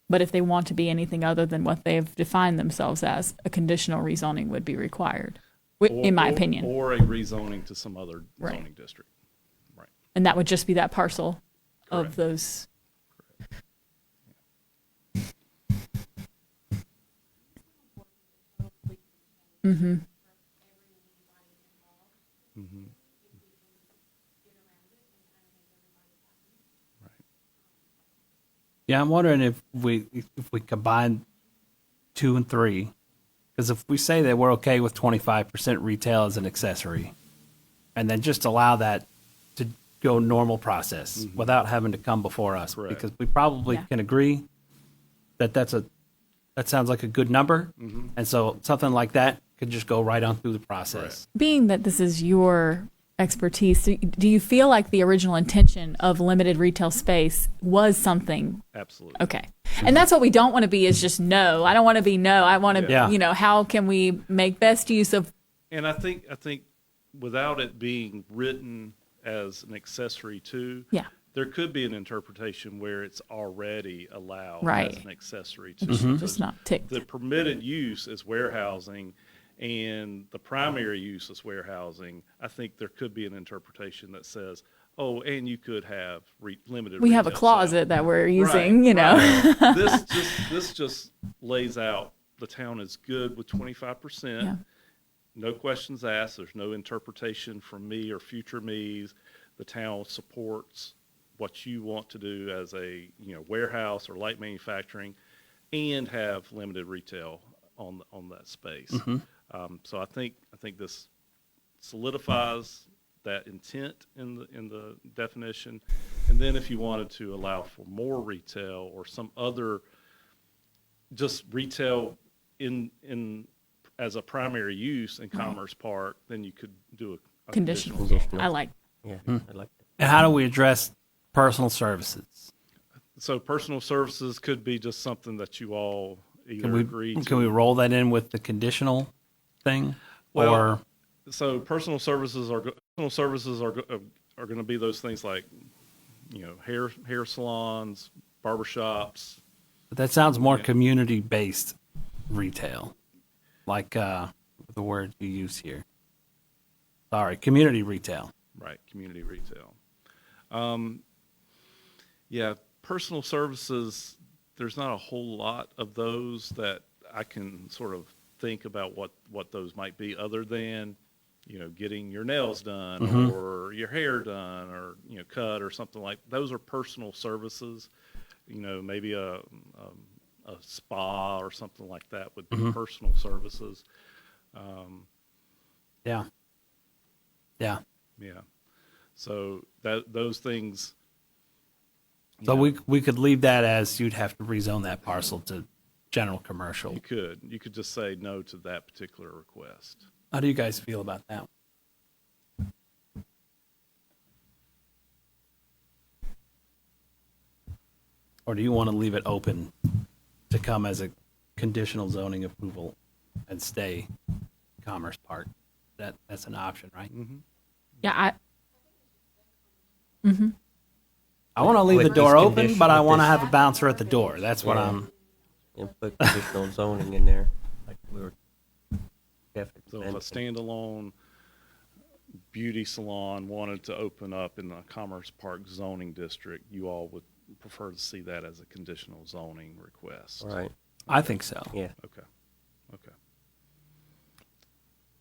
But if they want to be anything other than what they've defined themselves as, a conditional rezoning would be required. in my opinion. Or a rezoning to some other Right. zoning district. Right. And that would just be that parcel of Correct. those. Mm-hmm. Mm-hmm. Yeah, I'm wondering if we combine 2 and 3, because if we say that we're okay with 25% retail as an accessory, and then just allow that to go normal process without having to come before us, Correct. because we probably Yeah. can agree that that sounds like a good number, and so something like that could just go right on through the process. Being that this is your expertise, do you feel like the original intention of limited retail space was something? Absolutely. Okay. And that's what we don't want to be, is just no. I don't want to be no. I want to, Yeah. how can we make best use of? And I think without it being written as an accessory to, Yeah. there could be an interpretation where it's already allowed Right. as an accessory to. Just not ticked. The permitted use is warehousing, and the primary use is warehousing. I think there could be an interpretation that says, oh, and you could have limited. We have a retail closet sales. that we're using, Right. This just lays out the town is good with 25%. Yeah. No questions asked. There's no interpretation from me or future me's. The town supports what you want to do as a warehouse or light manufacturing, and have limited retail on that space. So I think this solidifies that intent in the definition. And then if you wanted to allow for more retail or some other just retail in as a primary use in Commerce Park, then you could do a Conditional. Conditional. I like. Yeah, I like that. And how do we address personal services? So personal services could be just something that you all either Can we agree to. can we roll that in with the conditional thing, Well, or So personal services are going to be those things like, hair salons, barbershops. that sounds more Yeah. community based retail, like the word you use here. Sorry, community retail. Right, community retail. Yeah, personal services, there's not a whole lot of those that I can sort of think about what those might be, other than, getting your nails done or your hair done or, cut or something like. Those are personal services. Maybe a spa or something like that would be personal services. Yeah. Yeah. Yeah. So those things. So we could leave that as you'd have to rezone that parcel to general commercial. You could just say no to that particular request. How do you guys feel about that? Or do you want to leave it open to come as a conditional zoning approval and stay Commerce Park? That's an option, right? Yeah. I want to leave the With door this open, condition, but I with want to this- have a bouncer at the door. That's what Yeah. I'm. And put conditional zoning in there, like we were. So if a standalone beauty salon wanted to open up in the Commerce Park zoning district, you all would prefer to see that as a conditional zoning request. Right, I think so. yeah. Okay.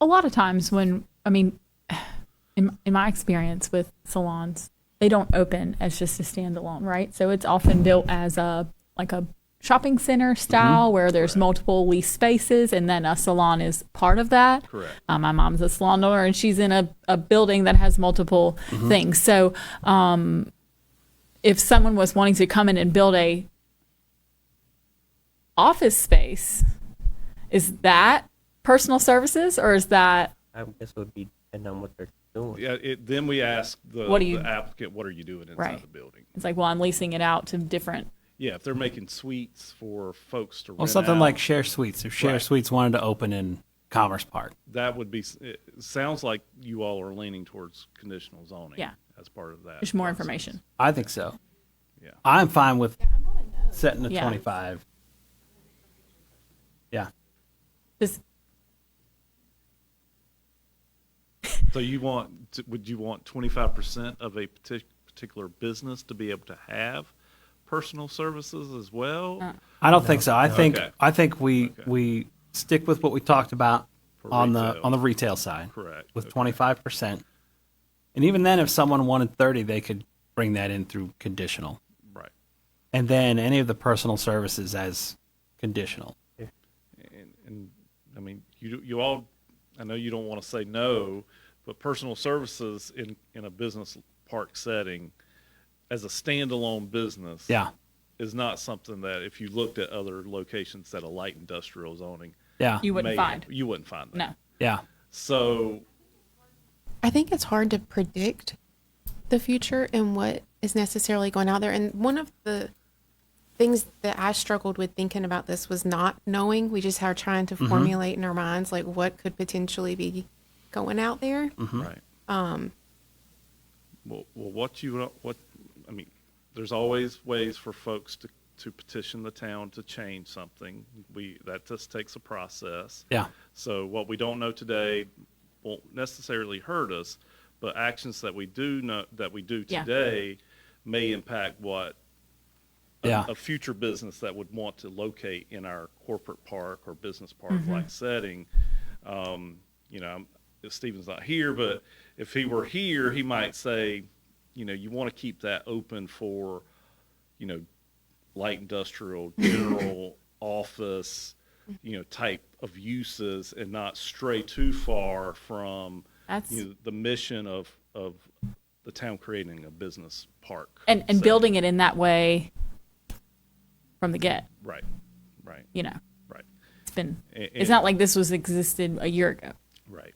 A lot of times in my experience with salons, they don't open as just a standalone, right? So it's often built as a shopping center style where there's multiple lease spaces, and then a salon is part of that. Correct. My mom's a salon owner, and she's in a building that has multiple things. So if someone was wanting to come in and build a office space, is that personal services, or is that? I guess it would be depending on what they're doing. Yeah. Then we ask the applicant, what are you doing inside Right. the building? It's like, well, I'm leasing it out to different. Yeah, if they're making suites for folks to Well, rent something out, like Share Suites. If Share Right. Suites wanted to open in Commerce Park, that would be. It sounds like you all are leaning towards conditional zoning. Yeah. As part of that. There's more process. information. I think so. Yeah. I'm fine with setting the Yeah. 25. Yeah. Does So would you want 25% of a particular business to be able to have personal services as well? I don't think so. I think Okay. we stick with what we talked about For on retail. the retail side. Correct. With Okay. 25%. And even then, if someone wanted 30, they could bring that in through conditional. Right. And then any of the personal services as conditional. And I mean, you all, I know you don't want to say no, but personal services in a business park setting as a standalone business Yeah. is not something that if you looked at other locations that a light industrial zoning Yeah. You wouldn't find. you wouldn't find that. No. Yeah. So I think it's hard to predict the future and what is necessarily going out there. And one of the things that I struggled with thinking about this was not knowing. We just are trying to formulate in our minds like what could potentially be going out there. right. Well, I mean, there's always ways for folks to petition the town to change something. That just takes a process. Yeah. So what we don't know today won't necessarily hurt us, but actions that we do know that we do Yeah. today may impact what Yeah. a future business that would want to locate in our corporate park or business park like setting. Stephen's not here, but if he were here, he might say, you want to keep that open for, light industrial, general office, type of uses, and not stray too far from That's the mission of the town creating a business park and setting. building it in that way from the get. Right. Right. It's been. It's not like this was existed a year ago. Right.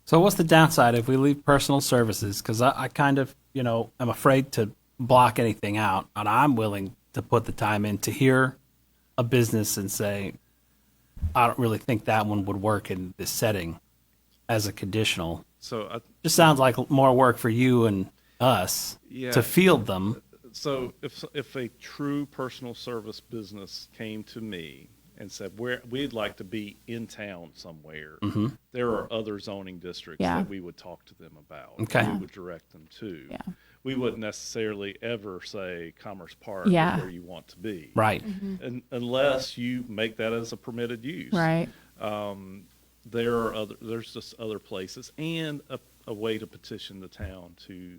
So what's the downside if we leave personal services? Because I kind of, am afraid to block anything out, and I'm willing to put the time in to hear a business and say, I don't really think that one would work in this setting as a conditional. So Just sounds like more work for you and us to field them. So if a true personal service business came to me and said, we'd like to be in town somewhere, there are other zoning districts Yeah. that we would talk to them about. Okay. We would direct them to. Yeah. We wouldn't necessarily ever say Commerce Park Yeah. is where you want to be. Right. Unless you make that as a permitted use. Right. There's just other places and a way to petition the town to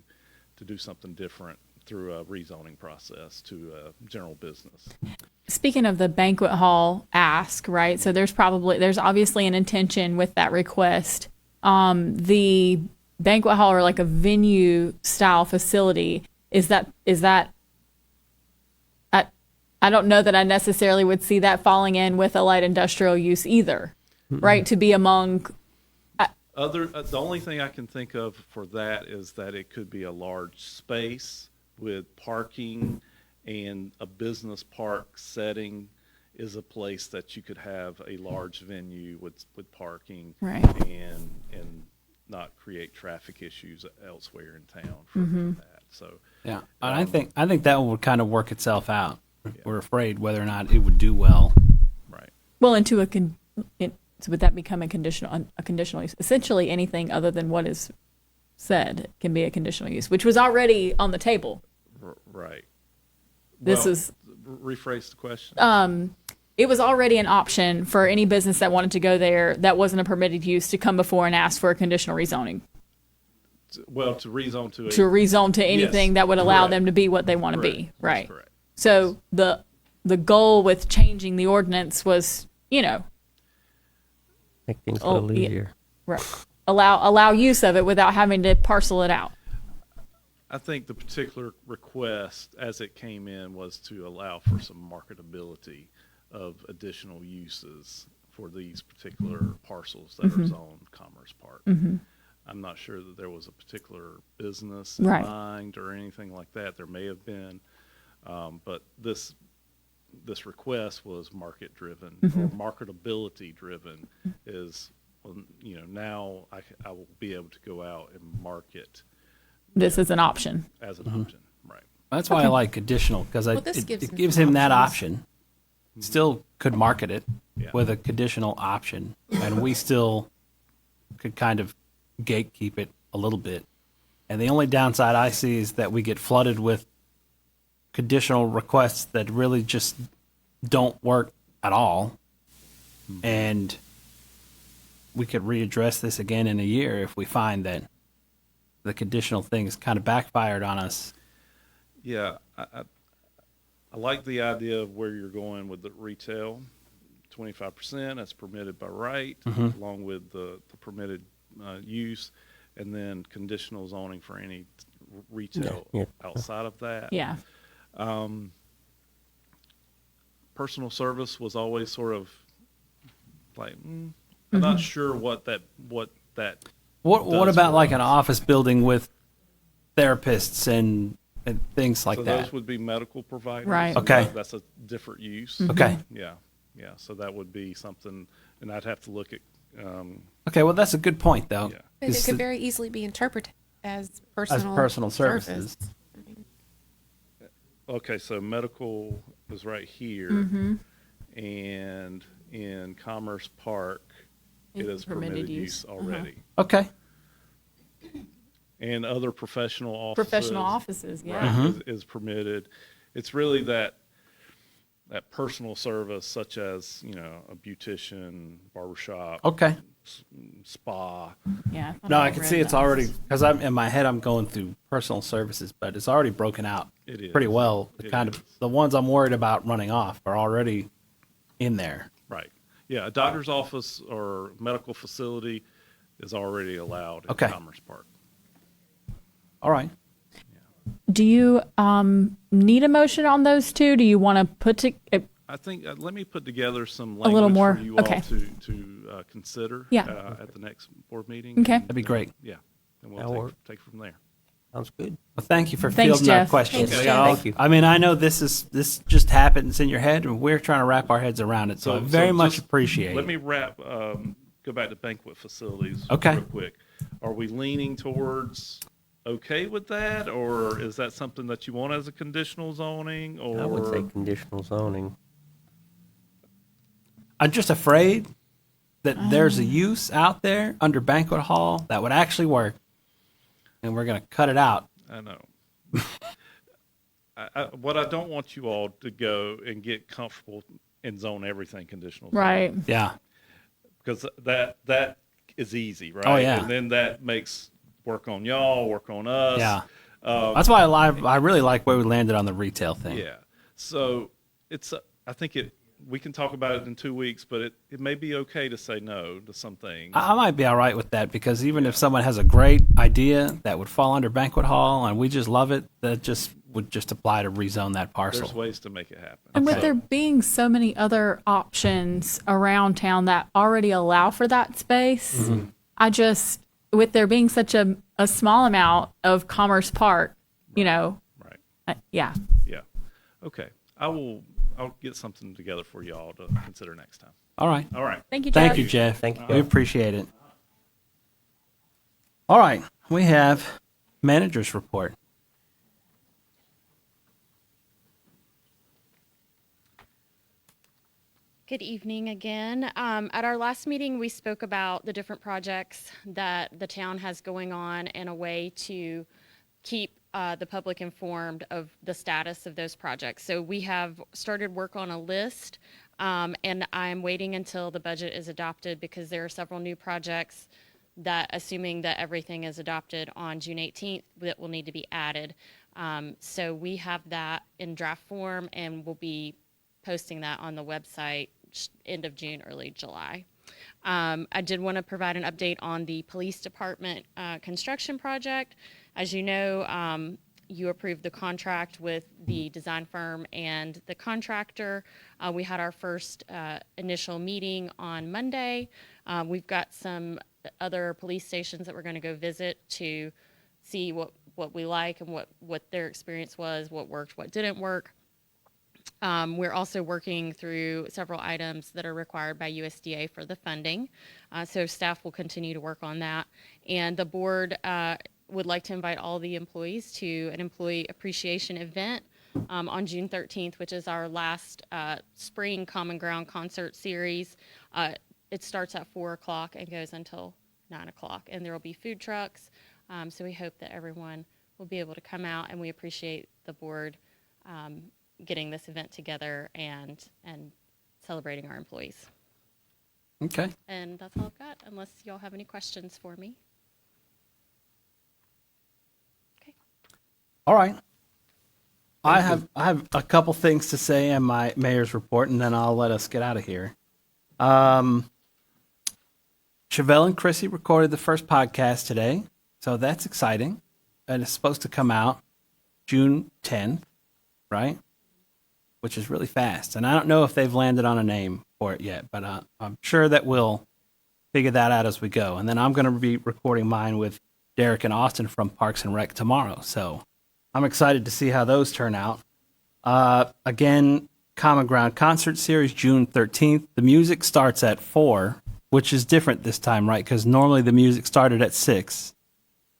do something different through a rezoning process to a general business. Speaking of the banquet hall ask, right? So there's obviously an intention with that request. The banquet hall or like a venue style facility, is that I don't know that I necessarily would see that falling in with a light industrial use either, right? To be among The only thing I can think of for that is that it could be a large space with parking, and a business park setting is a place that you could have a large venue with parking, Right. and not create traffic issues elsewhere in town for that. So Yeah. And I think that one would kind of work itself out. We're afraid whether or not it would do well. right. well into so would that become a conditional use? Essentially anything other than what is said can be a conditional use, which was already on the table. Right. This Well, is rephrase the question. it was already an option for any business that wanted to go there that wasn't a permitted use to come before and ask for a conditional rezoning. To rezone to To rezone to anything Yes, that would allow correct. them to be what they want to Correct. be. That's Right. correct. So the goal with changing the ordinance was, Make things a Oh, little yeah. easier. right, allow use of it without having to parcel it out. I think the particular request as it came in was to allow for some marketability of additional uses for these particular parcels that are zoned Commerce Park. I'm not sure that there was a particular business in Right. mind or anything like that. There may have been, but this request was market driven or marketability driven. Is now I will be able to go out and market This is an option. as an option, right? That's why I like conditional, because this it gives him gives some him that options. option. Still could market it Yeah. with a conditional option, and we still could kind of gatekeep it a little bit. And the only downside I see is that we get flooded with conditional requests that really just don't work at all. And we could readdress this again in a year if we find that the conditional things kind of backfired on us. Yeah, I like the idea of where you're going with the retail. 25% that's permitted by right, along with the permitted use, and then conditional zoning for any retail outside of that. Yeah. Personal service was always sort of like, I'm not sure what that What does about for like an us. office building with therapists and things like so that? those would be medical providers. Right. and Okay. that's a different use. Okay. Yeah. So that would be something, and I'd have to look at. Okay, well, that's a good point, though. Yeah. But it could very easily be interpreted as personal, personal services. service. I mean, Okay, so medical is right here, and in Commerce Park, it is permitted use already. Okay. And other professional offices. Professional offices, yeah. Right, is permitted. It's really that personal service, such as, a beautician, barbershop, Okay. spa. Yeah. No, I can see it's already, because I'm in my head, I'm going through personal services, but it's already broken out It is. pretty well. It Kind is. of the ones I'm worried about running off are already in there. Right. Yeah, a doctor's office or medical facility is already allowed in Okay. Commerce Park. All right. Do you need a motion on those two? Do you want to I think, let me put together some A little language more, for you okay. all to consider Yeah. at the next board meeting. Okay. And, That'd be great. Yeah, and That'll we'll work. take from there. Sounds good. Well, thank you for Thanks, fielding our Jeff. questions. Thanks, We Jeff. got all- Thank you. I mean, I know this just happens in your head, and we're trying to wrap our heads around it. So I very much just appreciate Let it. me go back to banquet facilities Okay. real quick. Are we leaning towards okay with that, or is that something that you want as a conditional zoning, or? I would say conditional zoning. I'm just afraid that there's a use out there under banquet hall that would actually work, and we're going to cut it out. I know. What I don't want you all to go and get comfortable and zone everything conditional zoning. right? Yeah. Because that is easy, right? Oh, yeah. And then that makes work on y'all, work on us. Yeah. That's why I really like where we landed on the retail thing. Yeah. So I think we can talk about it in 2 weeks, but it may be okay to say no to some things. I might be all right with that, because even if someone has a great idea that would fall under banquet hall and we just love it, that would just apply to rezone that parcel. There's ways to make it happen. And with So- there being so many other options around town that already allow for that space, with there being such a small amount of Commerce Park, Right. yeah. Yeah. Okay. I'll get something together for y'all to consider next time. All right. All right. Thank you, Jeff. Thank you, Jeff. Thank you, We Jeff. appreciate it. All right. We have manager's report. Good evening again. At our last meeting, we spoke about the different projects that the town has going on and a way to keep the public informed of the status of those projects. So we have started work on a list, and I'm waiting until the budget is adopted because there are several new projects that, assuming that everything is adopted on June 18th, that will need to be added. So we have that in draft form, and we'll be posting that on the website end of June, early July. I did want to provide an update on the police department construction project. As you know, you approved the contract with the design firm and the contractor. We had our first initial meeting on Monday. We've got some other police stations that we're going to go visit to see what we like and what their experience was, what worked, what didn't work. We're also working through several items that are required by USDA for the funding. So staff will continue to work on that. And the board would like to invite all the employees to an employee appreciation event on June 13th, which is our last spring Common Ground concert series. It starts at 4 o'clock and goes until 9 o'clock. And there will be food trucks. So we hope that everyone will be able to come out, and we appreciate the board getting this event together and celebrating our employees. Okay. And that's all I've got, unless y'all have any questions for me. Okay. All right. I have a couple things to say in my mayor's report, and then I'll let us get out of here. Chevelle and Chrissy recorded the first podcast today, so that's exciting. And it's supposed to come out June 10th, right? Which is really fast. And I don't know if they've landed on a name for it yet, but I'm sure that we'll figure that out as we go. And then I'm going to be recording mine with Derek and Austin from Parks and Rec tomorrow. So I'm excited to see how those turn out. Again, Common Ground Concert Series, June 13th. The music starts at 4, which is different this time, right? Because normally the music started at 6.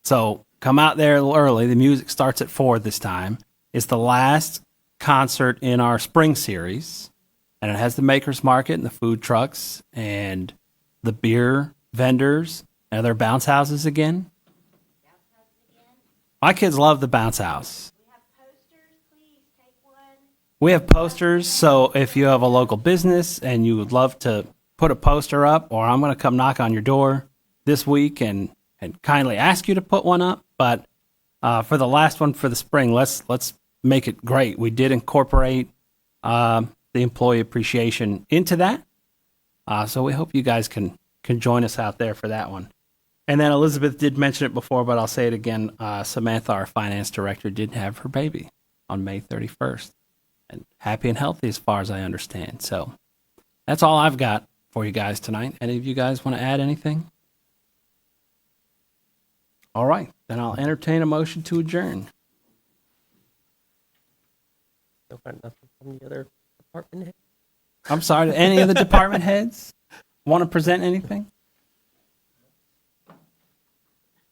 So come out there a little early. The music starts at 4 this time. It's the last concert in our spring series, and it has the Makers Market and the food trucks and the beer vendors and their bounce houses again. My kids love the bounce house. We have posters, so if you have a local business and you would love to put a poster up, or I'm going to come knock on your door this week and kindly ask you to put one up. But for the last one for the spring, let's make it great. We did incorporate the employee appreciation into that. So we hope you guys can join us out there for that one. And then Elizabeth did mention it before, but I'll say it again. Samantha, our finance director, did have her baby on May 31st. And happy and healthy as far as I understand. So that's all I've got for you guys tonight. Any of you guys want to add anything? All right. Then I'll entertain a motion to adjourn. Nothing from the other department head? I'm sorry, do any of the department heads want to present anything?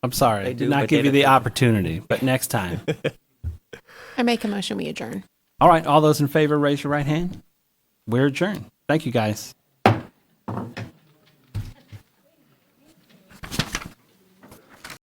I'm sorry, I did not give you the opportunity, but next time. I make a motion we adjourn. All right, all those in favor, raise your right hand. We're adjourned. Thank you, guys.